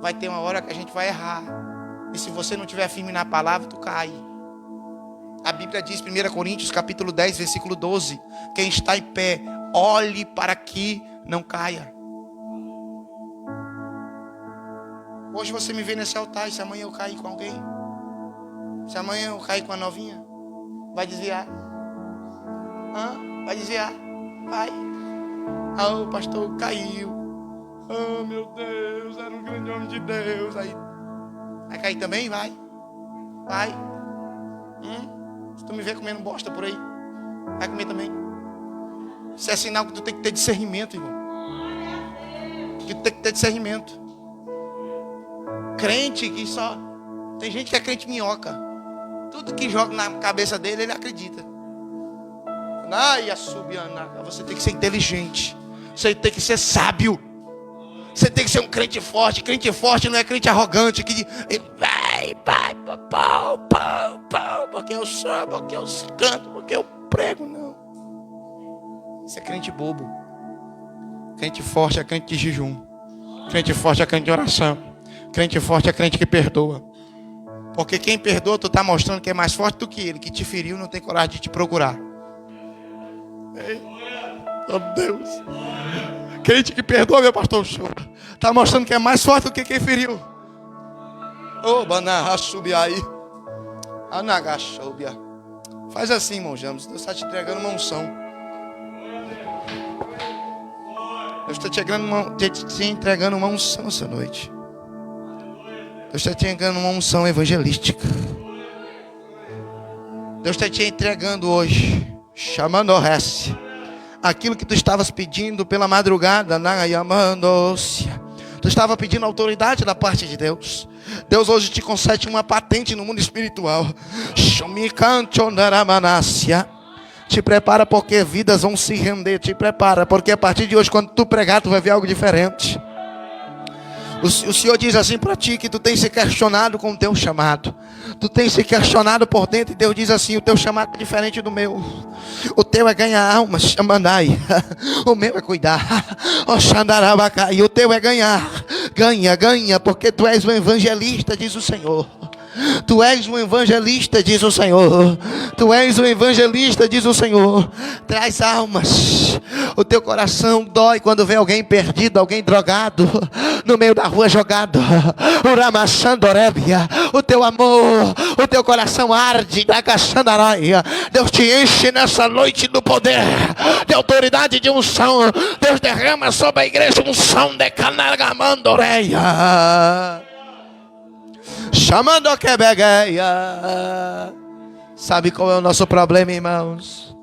Vai ter uma hora que a gente vai errar. E se você não estiver firme na palavra, tu cai. A Bíblia diz, 1 Coríntios capítulo 10, versículo 12: quem está em pé, olhe para que não caia. Hoje você me vê nesse altar, e se amanhã eu cair com alguém? Se amanhã eu cair com a novinha? Vai desviar? Vai desviar? Vai. O pastor caiu. Meu Deus, era um grande homem de Deus. Aí, vai cair também? Vai. Se tu me ver comendo bosta por aí, vai comer também. Isso é sinal que tu tem que ter discernimento, irmão. Que tu tem que ter discernimento. crente que só... Tem gente que é crente minhoca. Tudo que joga na cabeça dele, ele acredita. Ai, você tem que ser inteligente. Você tem que ser sábio. Você tem que ser um crente forte. Crente forte não é crente arrogante que vai, pau, porque eu sou, porque eu canto, porque eu prego, não. Isso é crente bobo. Crente forte é crente de jejum. Crente forte é crente de oração. Crente forte é crente que perdoa. Porque quem perdoa, tu está mostrando que é mais forte do que ele. Que te feriu, não tem coragem de te procurar. Ei, oh Deus. Crente que perdoa, meu pastor, está mostrando que é mais forte do que quem feriu. Oh, banarrachubia aí. Anagachubia. Faz assim, irmão James. Deus está te entregando uma unção. Deus está te entregando uma unção essa noite. Deus está te entregando uma unção evangelística. Deus está te entregando hoje, chamando o resto, aquilo que tu estavas pedindo pela madrugada, tu estava pedindo autoridade da parte de Deus. Deus hoje te concede uma patente no mundo espiritual. Te prepara porque vidas vão se render. Te prepara porque a partir de hoje, quando tu pregar, tu vai ver algo diferente. O Senhor diz assim para ti que tu tens se questionado com o teu chamado. Tu tens se questionado por dentro e Deus diz assim: o teu chamado é diferente do meu. O teu é ganhar almas, Xamandai. O meu é cuidar. E o teu é ganhar. Ganha, porque tu és o evangelista, diz o Senhor. Tu és um evangelista, diz o Senhor. Tu és um evangelista, diz o Senhor. Traz almas. O teu coração dói quando vê alguém perdido, alguém drogado, no meio da rua jogado. O teu amor, o teu coração arde. Deus te enche nessa noite do poder, de autoridade, de unção. Deus derrama sobre a igreja unção de Canargamandoreia. Chamando que begueia. Sabe qual é o nosso problema, irmãos?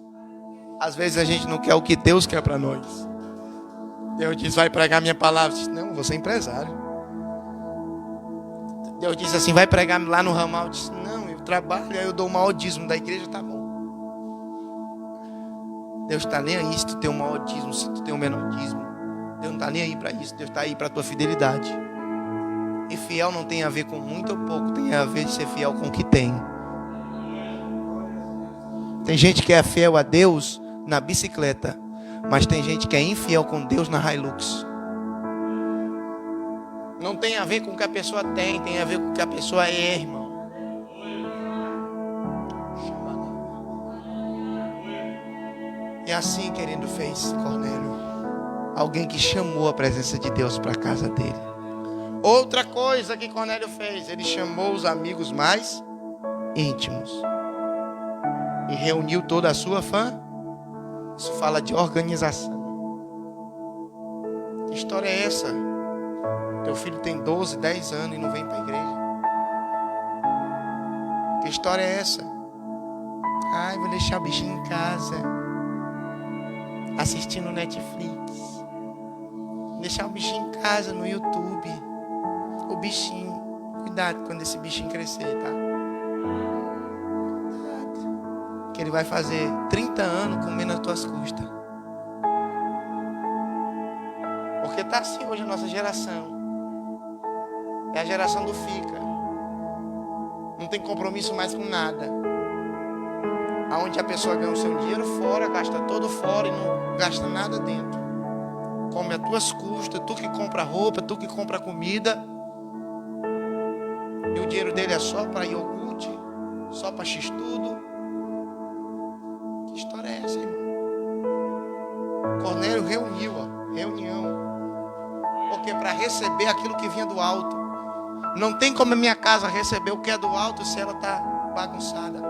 Às vezes a gente não quer o que Deus quer para nós. Deus diz: vai pregar minha palavra. Diz: não, vou ser empresário. Deus diz assim: vai pregar lá no ramal. Diz: não, eu trabalho, aí eu dou o maior dízimo da igreja, tá bom. Deus está nem aí se tu tem o maior dízimo, se tu tem o menor dízimo. Deus não está nem aí para isso. Deus está aí para a tua fidelidade. E fiel não tem a ver com muito ou pouco, tem a ver de ser fiel com o que tem. Tem gente que é fiel a Deus na bicicleta, mas tem gente que é infiel com Deus na Hilux. Não tem a ver com o que a pessoa tem, tem a ver com o que a pessoa é, irmão. E assim, querido, fez Cornélio. Alguém que chamou a presença de Deus para a casa dele. Outra coisa que Cornélio fez, ele chamou os amigos mais íntimos e reuniu toda a sua fã. Isso fala de organização. Que história é essa? Teu filho tem 12, 10 anos e não vem para a igreja. Que história é essa? Ai, vou deixar o bichinho em casa, assistindo Netflix. Deixar o bichinho em casa no YouTube. O bichinho, cuidado quando esse bichinho crescer, tá? Que ele vai fazer 30 anos comendo as tuas custas. Porque tá assim hoje a nossa geração. É a geração do fica. Não tem compromisso mais com nada. Aonde a pessoa ganha o seu dinheiro fora, gasta todo fora e não gasta nada dentro. Come as tuas custas, tu que compra roupa, tu que compra comida. E o dinheiro dele é só para iogurte, só para x-tudo. Que história é essa, irmão? Cornélio reuniu, reunião. Porque para receber aquilo que vinha do alto. Não tem como a minha casa receber o que é do alto se ela está bagunçada.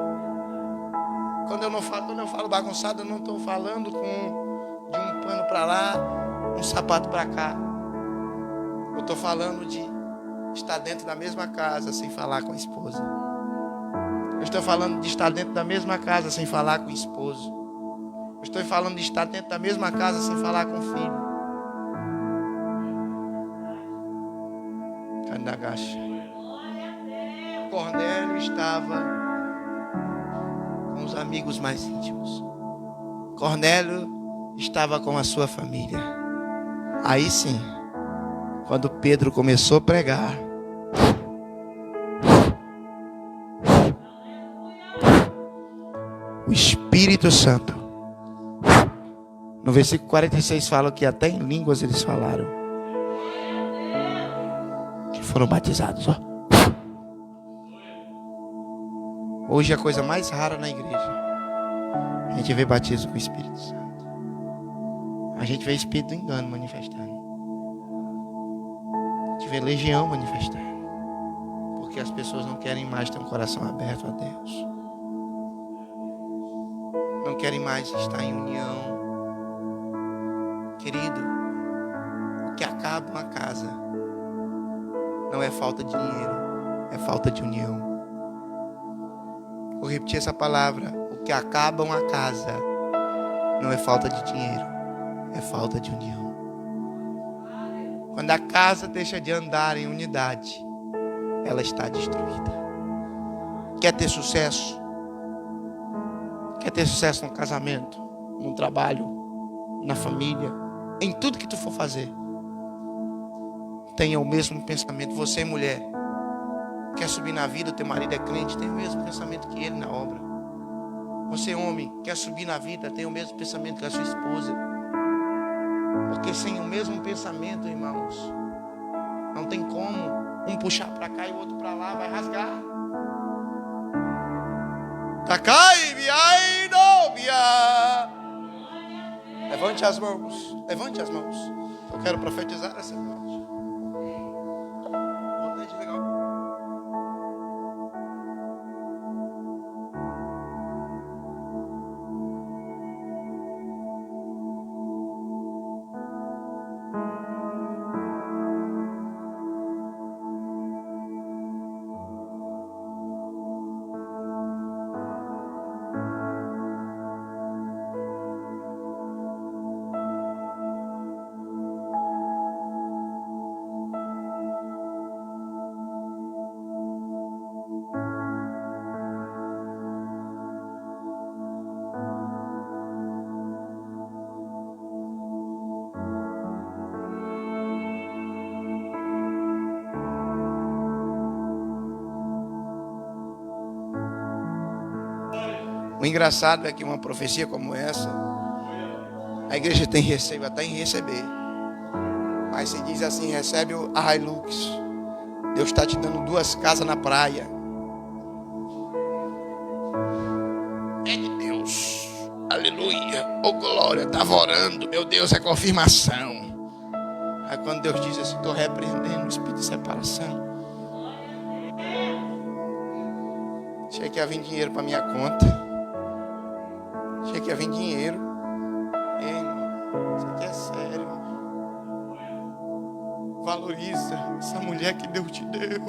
Quando eu falo bagunçada, eu não estou falando de um pano para lá, um sapato para cá. Eu estou falando de estar dentro da mesma casa sem falar com a esposa. Eu estou falando de estar dentro da mesma casa sem falar com o esposo. Eu estou falando de estar dentro da mesma casa sem falar com o filho. Candagacha. Cornélio estava com os amigos mais íntimos. Cornélio estava com a sua família. Aí sim, quando Pedro começou a pregar, o Espírito Santo, no versículo 46 fala que até em línguas eles falaram, que foram batizados. Ó. Hoje é a coisa mais rara na igreja. A gente vê batismo com o Espírito Santo. A gente vê espírito do engano manifestando. A gente vê legião manifestando. Porque as pessoas não querem mais ter um coração aberto a Deus. Não querem mais estar em união. Querido, o que acaba uma casa não é falta de dinheiro, é falta de união. Vou repetir essa palavra. O que acaba uma casa não é falta de dinheiro, é falta de união. Quando a casa deixa de andar em unidade, ela está destruída. Quer ter sucesso? Quer ter sucesso no casamento, no trabalho, na família, em tudo que tu for fazer? Tenha o mesmo pensamento. Você, mulher, quer subir na vida, o teu marido é crente, tem o mesmo pensamento que ele na obra. Você, homem, quer subir na vida, tem o mesmo pensamento que a sua esposa. Porque sem o mesmo pensamento, irmãos, não tem como um puxar para cá e o outro para lá, vai rasgar. Takai, biai, no, bia. Levante as mãos, levante as mãos. Eu quero profetizar essa noite. O engraçado é que uma profecia como essa, a igreja tem receio até em receber. Mas se diz assim, recebe a Hilux. Deus está te dando 2 casas na praia. É de Deus. Aleluia. Oh glória, estava orando. Meu Deus, é confirmação. Aí quando Deus diz assim, estou repreendendo o espírito de separação. Achei que ia vir dinheiro para minha conta. Achei que ia vir dinheiro. Ei, irmão, isso aqui é sério. Valoriza essa mulher que Deus te deu.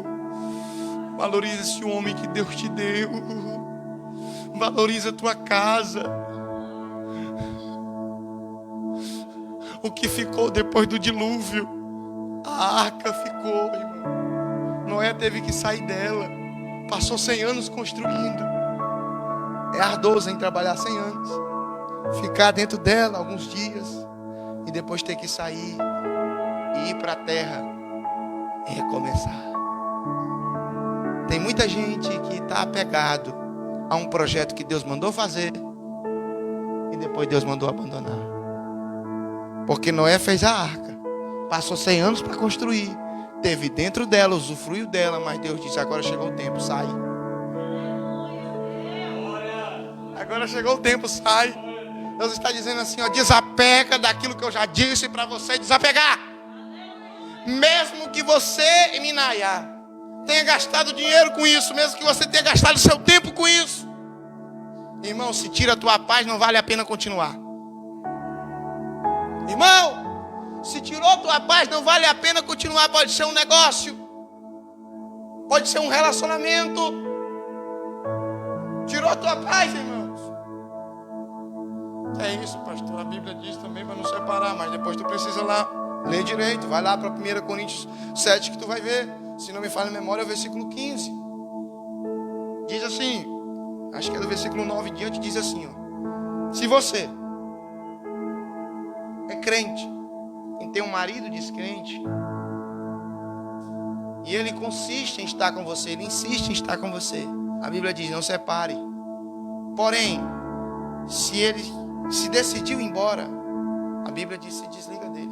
Valoriza esse homem que Deus te deu. Valoriza a tua casa. O que ficou depois do dilúvio? A arca ficou, irmão. Noé teve que sair dela. Passou 100 anos construindo. É ardoso em trabalhar 100 anos. Ficar dentro dela alguns dias. E depois ter que sair. E ir para a terra. E recomeçar. Tem muita gente que está apegado a um projeto que Deus mandou fazer. E depois Deus mandou abandonar. Porque Noé fez a arca. Passou 100 anos para construir. Teve dentro dela, usufruiu dela. Mas Deus disse, agora chegou o tempo, sai. Agora chegou o tempo, sai. Deus está dizendo assim, ó, desapega daquilo que eu já disse para você desapegar. Mesmo que você, Minaya, tenha gastado dinheiro com isso, mesmo que você tenha gastado seu tempo com isso, irmão, se tira a tua paz, não vale a pena continuar. Irmão, se tirou a tua paz, não vale a pena continuar. Pode ser um negócio, pode ser um relacionamento. Tirou a tua paz, irmãos. É isso, pastor, a Bíblia diz também para não separar, mas depois tu precisa lá ler direito. Vai lá para 1 Coríntios 7 que tu vai ver. Se não me falha a memória, é o versículo 15. Diz assim, acho que é do versículo 9 em diante, diz assim, ó. Se você é crente e tem um marido descrente, e ele consiste em estar com você, ele insiste em estar com você, a Bíblia diz, não separe. Porém, se ele se decidiu ir embora, a Bíblia diz, se desliga dele.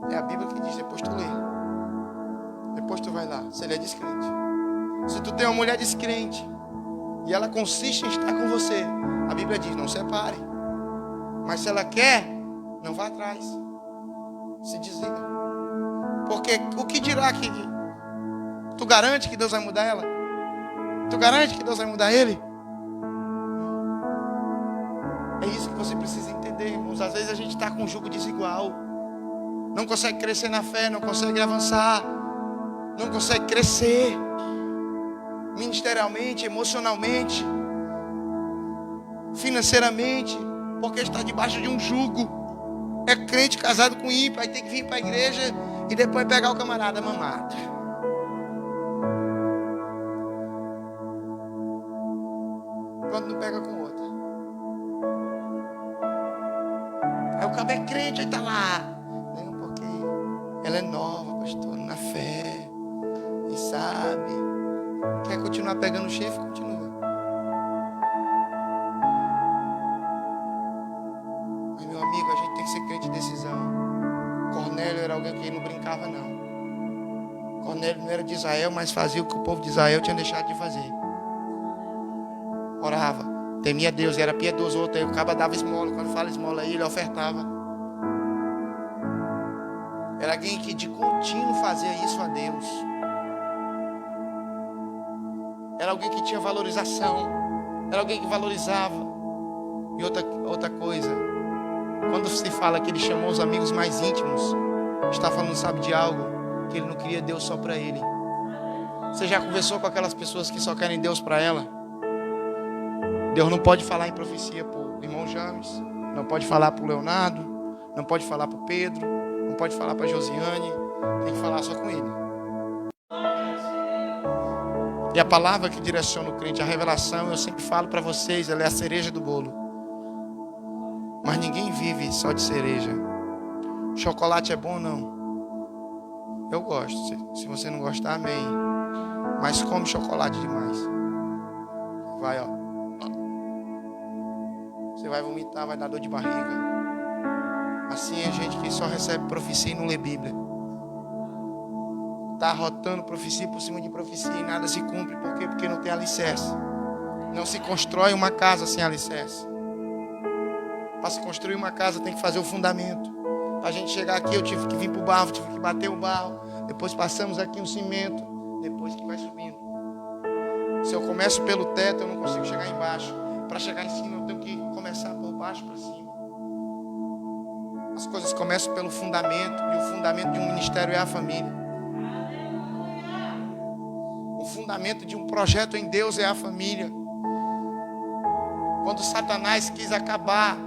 É a Bíblia que diz, depois tu lê. Depois tu vai lá, se ele é descrente. Se tu tem uma mulher descrente e ela consiste em estar com você, a Bíblia diz, não separe. Mas se ela quer, não vá atrás. Se desliga. Porque o que dirá que tu garante que Deus vai mudar ela? Tu garante que Deus vai mudar ele? É isso que você precisa entender, irmãos. Às vezes a gente está com um jugo desigual. Não consegue crescer na fé, não consegue avançar. Não consegue crescer. Ministerialmente, emocionalmente. Financeiramente. Porque está debaixo de um jugo. É crente casado com ímpio. Aí tem que vir para a igreja e depois pegar o camarada mamado. Quando não pega com outra. Aí o cabo é crente, aí tá lá. Não, porque ela é nova, pastor, na fé. E sabe. Quer continuar pegando o chifre? Continua. Mas meu amigo, a gente tem que ser crente de decisão. Cornélio era alguém que não brincava não. Cornélio não era de Israel, mas fazia o que o povo de Israel tinha deixado de fazer. Orava, temia Deus, era piedoso. Outro aí o caba dava esmola. Quando fala esmola aí, ele ofertava. Era alguém que de contínuo fazia isso a Deus. Era alguém que tinha valorização. Era alguém que valorizava. E outra coisa, quando se fala que ele chamou os amigos mais íntimos, está falando, sabe, de algo que ele não queria Deus só para ele. Você já conversou com aquelas pessoas que só querem Deus para ela? Deus não pode falar em profecia para o irmão James, não pode falar para o Leonardo, não pode falar para o Pedro, não pode falar para a Josiane, tem que falar só com ele. E a palavra que direciona o crente, a revelação, eu sempre falo para vocês, ela é a cereja do bolo. Mas ninguém vive só de cereja. Chocolate é bom ou não? Eu gosto. Se você não gostar, amém. Mas come chocolate demais. Vai, ó. Você vai vomitar, vai dar dor de barriga. Assim é gente que só recebe profecia e não lê Bíblia. Está arrotando profecia por cima de profecia e nada se cumpre. Por quê? Porque não tem alicerce. Não se constrói uma casa sem alicerce. Para se construir uma casa tem que fazer o fundamento. Para a gente chegar aqui eu tive que vir para o barro, tive que bater o barro. Depois passamos aqui um cimento. Depois que vai subindo. Se eu começo pelo teto eu não consigo chegar embaixo. Para chegar em cima eu tenho que começar por baixo para cima. As coisas começam pelo fundamento. E o fundamento de um ministério é a família. O fundamento de um projeto em Deus é a família. Quando Satanás quis acabar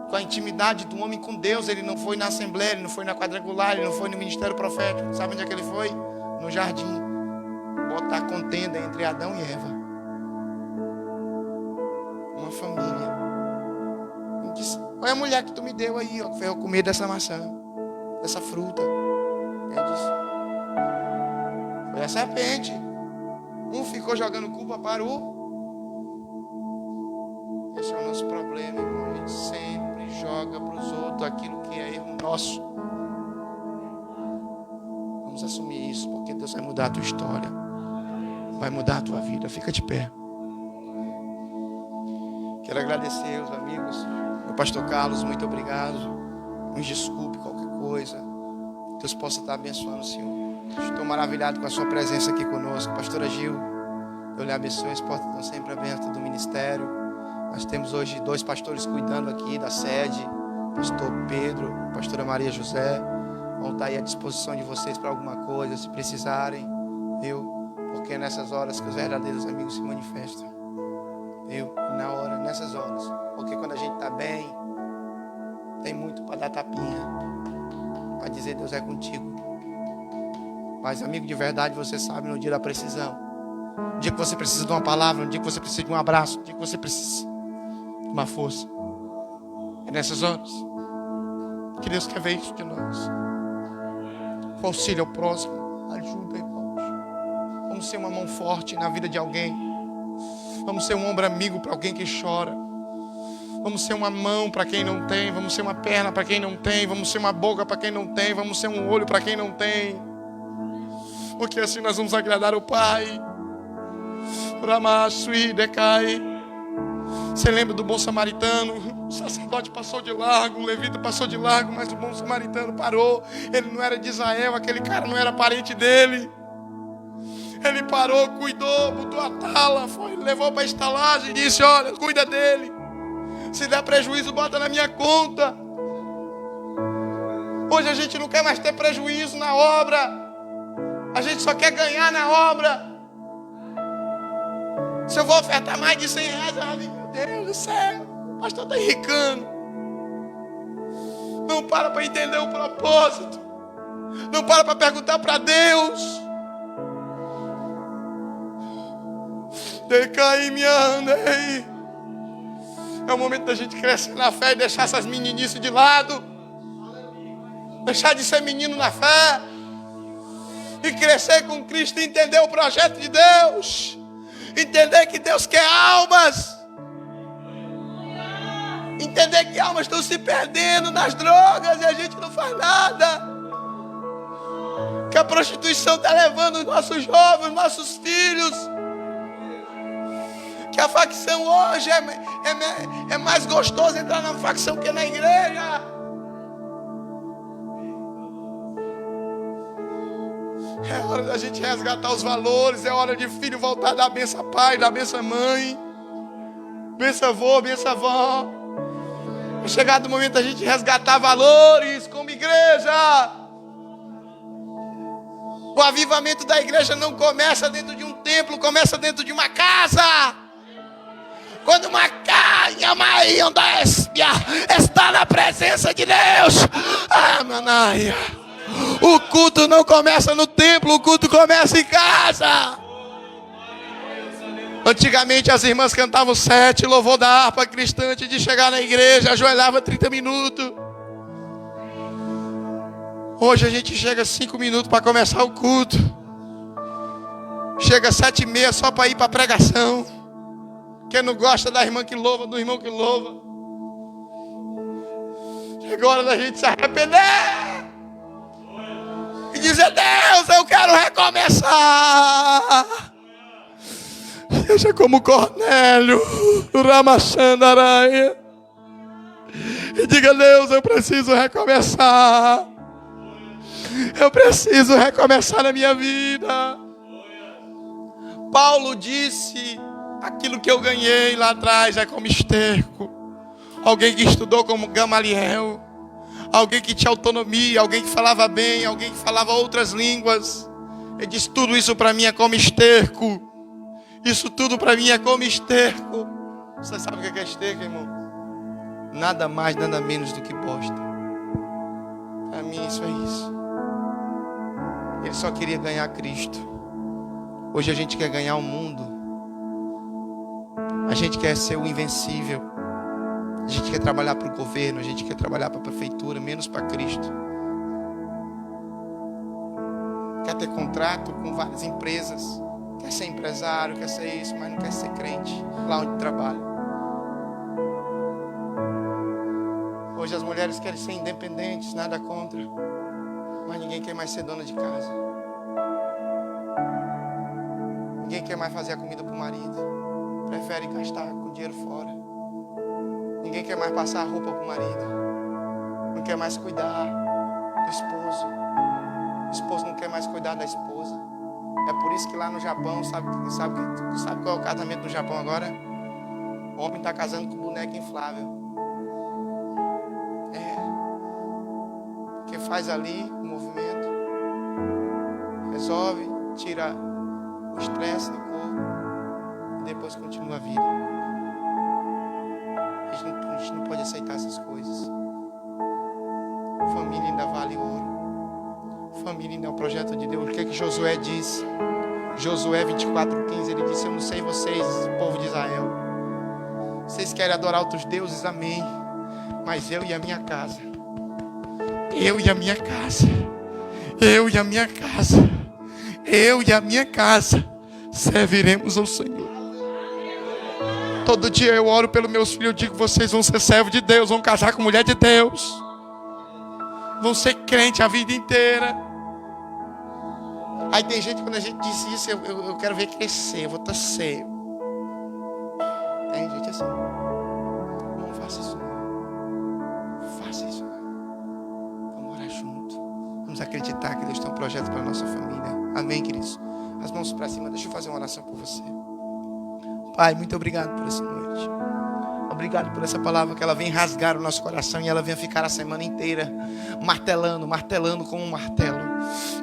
com a intimidade do homem com Deus, ele não foi na assembleia, ele não foi na quadrangular, ele não foi no ministério profético. Sabe onde é que ele foi? No jardim. Botar contenda entre Adão e Eva. Uma família. Ele disse, olha a mulher que tu me deu aí, ó, que fez eu comer dessa maçã, dessa fruta. Ele disse, foi a serpente. Um ficou jogando culpa para o... Esse é o nosso problema, irmão. A gente sempre joga para os outros aquilo que é erro nosso. Vamos assumir isso, porque Deus vai mudar a tua história. Vai mudar a tua vida. Fica de pé. Quero agradecer aos amigos. Meu pastor Carlos, muito obrigado. Nos desculpe qualquer coisa. Deus possa estar abençoando o Senhor. Estou maravilhado com a sua presença aqui conosco. Pastora Gil, Deus lhe abençoe. As portas estão sempre abertas do ministério. Nós temos hoje 2 pastores cuidando aqui da sede. Pastor Pedro, pastora Maria José. Vão estar aí à disposição de vocês para alguma coisa, se precisarem. Viu? Porque é nessas horas que os verdadeiros amigos se manifestam. Viu? Na hora, nessas horas. Porque quando a gente está bem, tem muito para dar tapinha. Para dizer Deus é contigo. Mas amigo de verdade, você sabe no dia da precisão. Um dia que você precisa de uma palavra, um dia que você precisa de um abraço, um dia que você precisa de uma força. É nessas horas que Deus quer ver isso de nós. O auxílio ao próximo, ajuda, irmãos. Vamos ser uma mão forte na vida de alguém. Vamos ser um ombro amigo para alguém que chora. Vamos ser uma mão para quem não tem. Vamos ser uma perna para quem não tem. Vamos ser uma boca para quem não tem. Vamos ser um olho para quem não tem. Porque assim nós vamos agradar o Pai. Ramasui decai. Você lembra do bom samaritano? O sacerdote passou de largo, o levita passou de largo, mas o bom samaritano parou. Ele não era de Israel, aquele cara não era parente dele. Ele parou, cuidou, botou a tala, foi, levou para a estalagem e disse: olha, cuida dele. Se der prejuízo, bota na minha conta. Hoje a gente não quer mais ter prejuízo na obra. A gente só quer ganhar na obra. Se eu vou ofertar mais de 100 reais, meu Deus do céu, o pastor está enricando. Não para entender o propósito. Não para perguntar para Deus. Decai minha andei. É o momento da gente crescer na fé e deixar essas meninices de lado. Deixar de ser menino na fé. E crescer com Cristo e entender o projeto de Deus. Entender que Deus quer almas. Entender que almas estão se perdendo nas drogas e a gente não faz nada. Que a prostituição está levando os nossos jovens, os nossos filhos. Que a facção hoje é mais gostoso entrar na facção que na igreja. É hora da gente resgatar os valores. É hora de filho voltar a dar benção a pai, dar benção a mãe, benção avô, benção avó. É chegado o momento da gente resgatar valores como igreja. O avivamento da igreja não começa dentro de um templo, começa dentro de uma casa. Quando uma caia Maria está na presença de Deus, Manaia, o culto não começa no templo, o culto começa em casa. Antigamente as irmãs cantavam 7 louvor da harpa cristã antes de chegar na igreja, ajoelhava 30 minutos. Hoje a gente chega 5 minutos para começar o culto. Chega 7:30 só para ir para a pregação. Quem não gosta da irmã que louva, do irmão que louva. Chegou a hora da gente se arrepender. E dizer: Deus, eu quero recomeçar. Seja como Cornélio, Ramachandaraia. E diga: Deus, eu preciso recomeçar. Eu preciso recomeçar na minha vida. Paulo disse: aquilo que eu ganhei lá atrás é como esterco. Alguém que estudou como Gamaliel. Alguém que tinha autonomia, alguém que falava bem, alguém que falava outras línguas. Ele diz: tudo isso para mim é como esterco. Isso tudo para mim é como esterco. Você sabe o que é esterco, irmão? Nada mais, nada menos do que bosta. Para mim isso é isso. Ele só queria ganhar Cristo. Hoje a gente quer ganhar o mundo. A gente quer ser o invencível. A gente quer trabalhar para o governo. A gente quer trabalhar para a prefeitura, menos para Cristo. Quer ter contrato com várias empresas. Quer ser empresário, quer ser isso, mas não quer ser crente lá onde trabalha. Hoje as mulheres querem ser independentes, nada contra. Mas ninguém quer mais ser dona de casa. Ninguém quer mais fazer a comida para o marido. Prefere gastar com dinheiro fora. Ninguém quer mais passar a roupa para o marido. Não quer mais cuidar do esposo. O esposo não quer mais cuidar da esposa. É por isso que lá no Japão, sabe qual é o casamento no Japão agora? O homem está casando com boneca inflável. Porque faz ali o movimento, resolve, tira o estresse do corpo e depois continua a vida. A gente não pode aceitar essas coisas. Família ainda vale ouro. Família ainda é o projeto de Deus. O que Josué disse? Josué 24:15, ele disse: eu não sei vocês, povo de Israel, vocês querem adorar outros deuses, amém, mas eu e a minha casa, eu e a minha casa, eu e a minha casa, eu e a minha casa serviremos ao Senhor. Todo dia eu oro pelos meus filhos, eu digo: vocês vão ser servos de Deus, vão casar com mulher de Deus, vão ser crente a vida inteira. Aí tem gente, quando a gente diz isso, eu quero ver crescer, eu vou torcer. Tem gente assim: não faça isso não, faça isso não. Vamos orar junto, vamos acreditar que Deus tem um projeto para a nossa família. Amém, queridos? As mãos para cima, deixa eu fazer uma oração por você. Pai, muito obrigado por essa noite. Obrigado por essa palavra, que ela vem rasgar o nosso coração e ela vem ficar a semana inteira martelando, martelando como um martelo.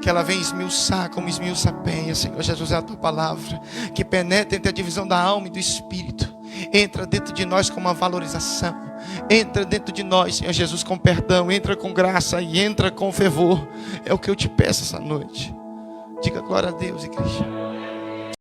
Que ela vem esmiuçar como esmiuça a penha, Senhor Jesus, é a tua palavra que penetra entre a divisão da alma e do espírito. Entra dentro de nós com uma valorização. Entra dentro de nós, Senhor Jesus, com perdão. Entra com graça e entra com fervor. É o que eu te peço essa noite. Diga glória a Deus, igreja.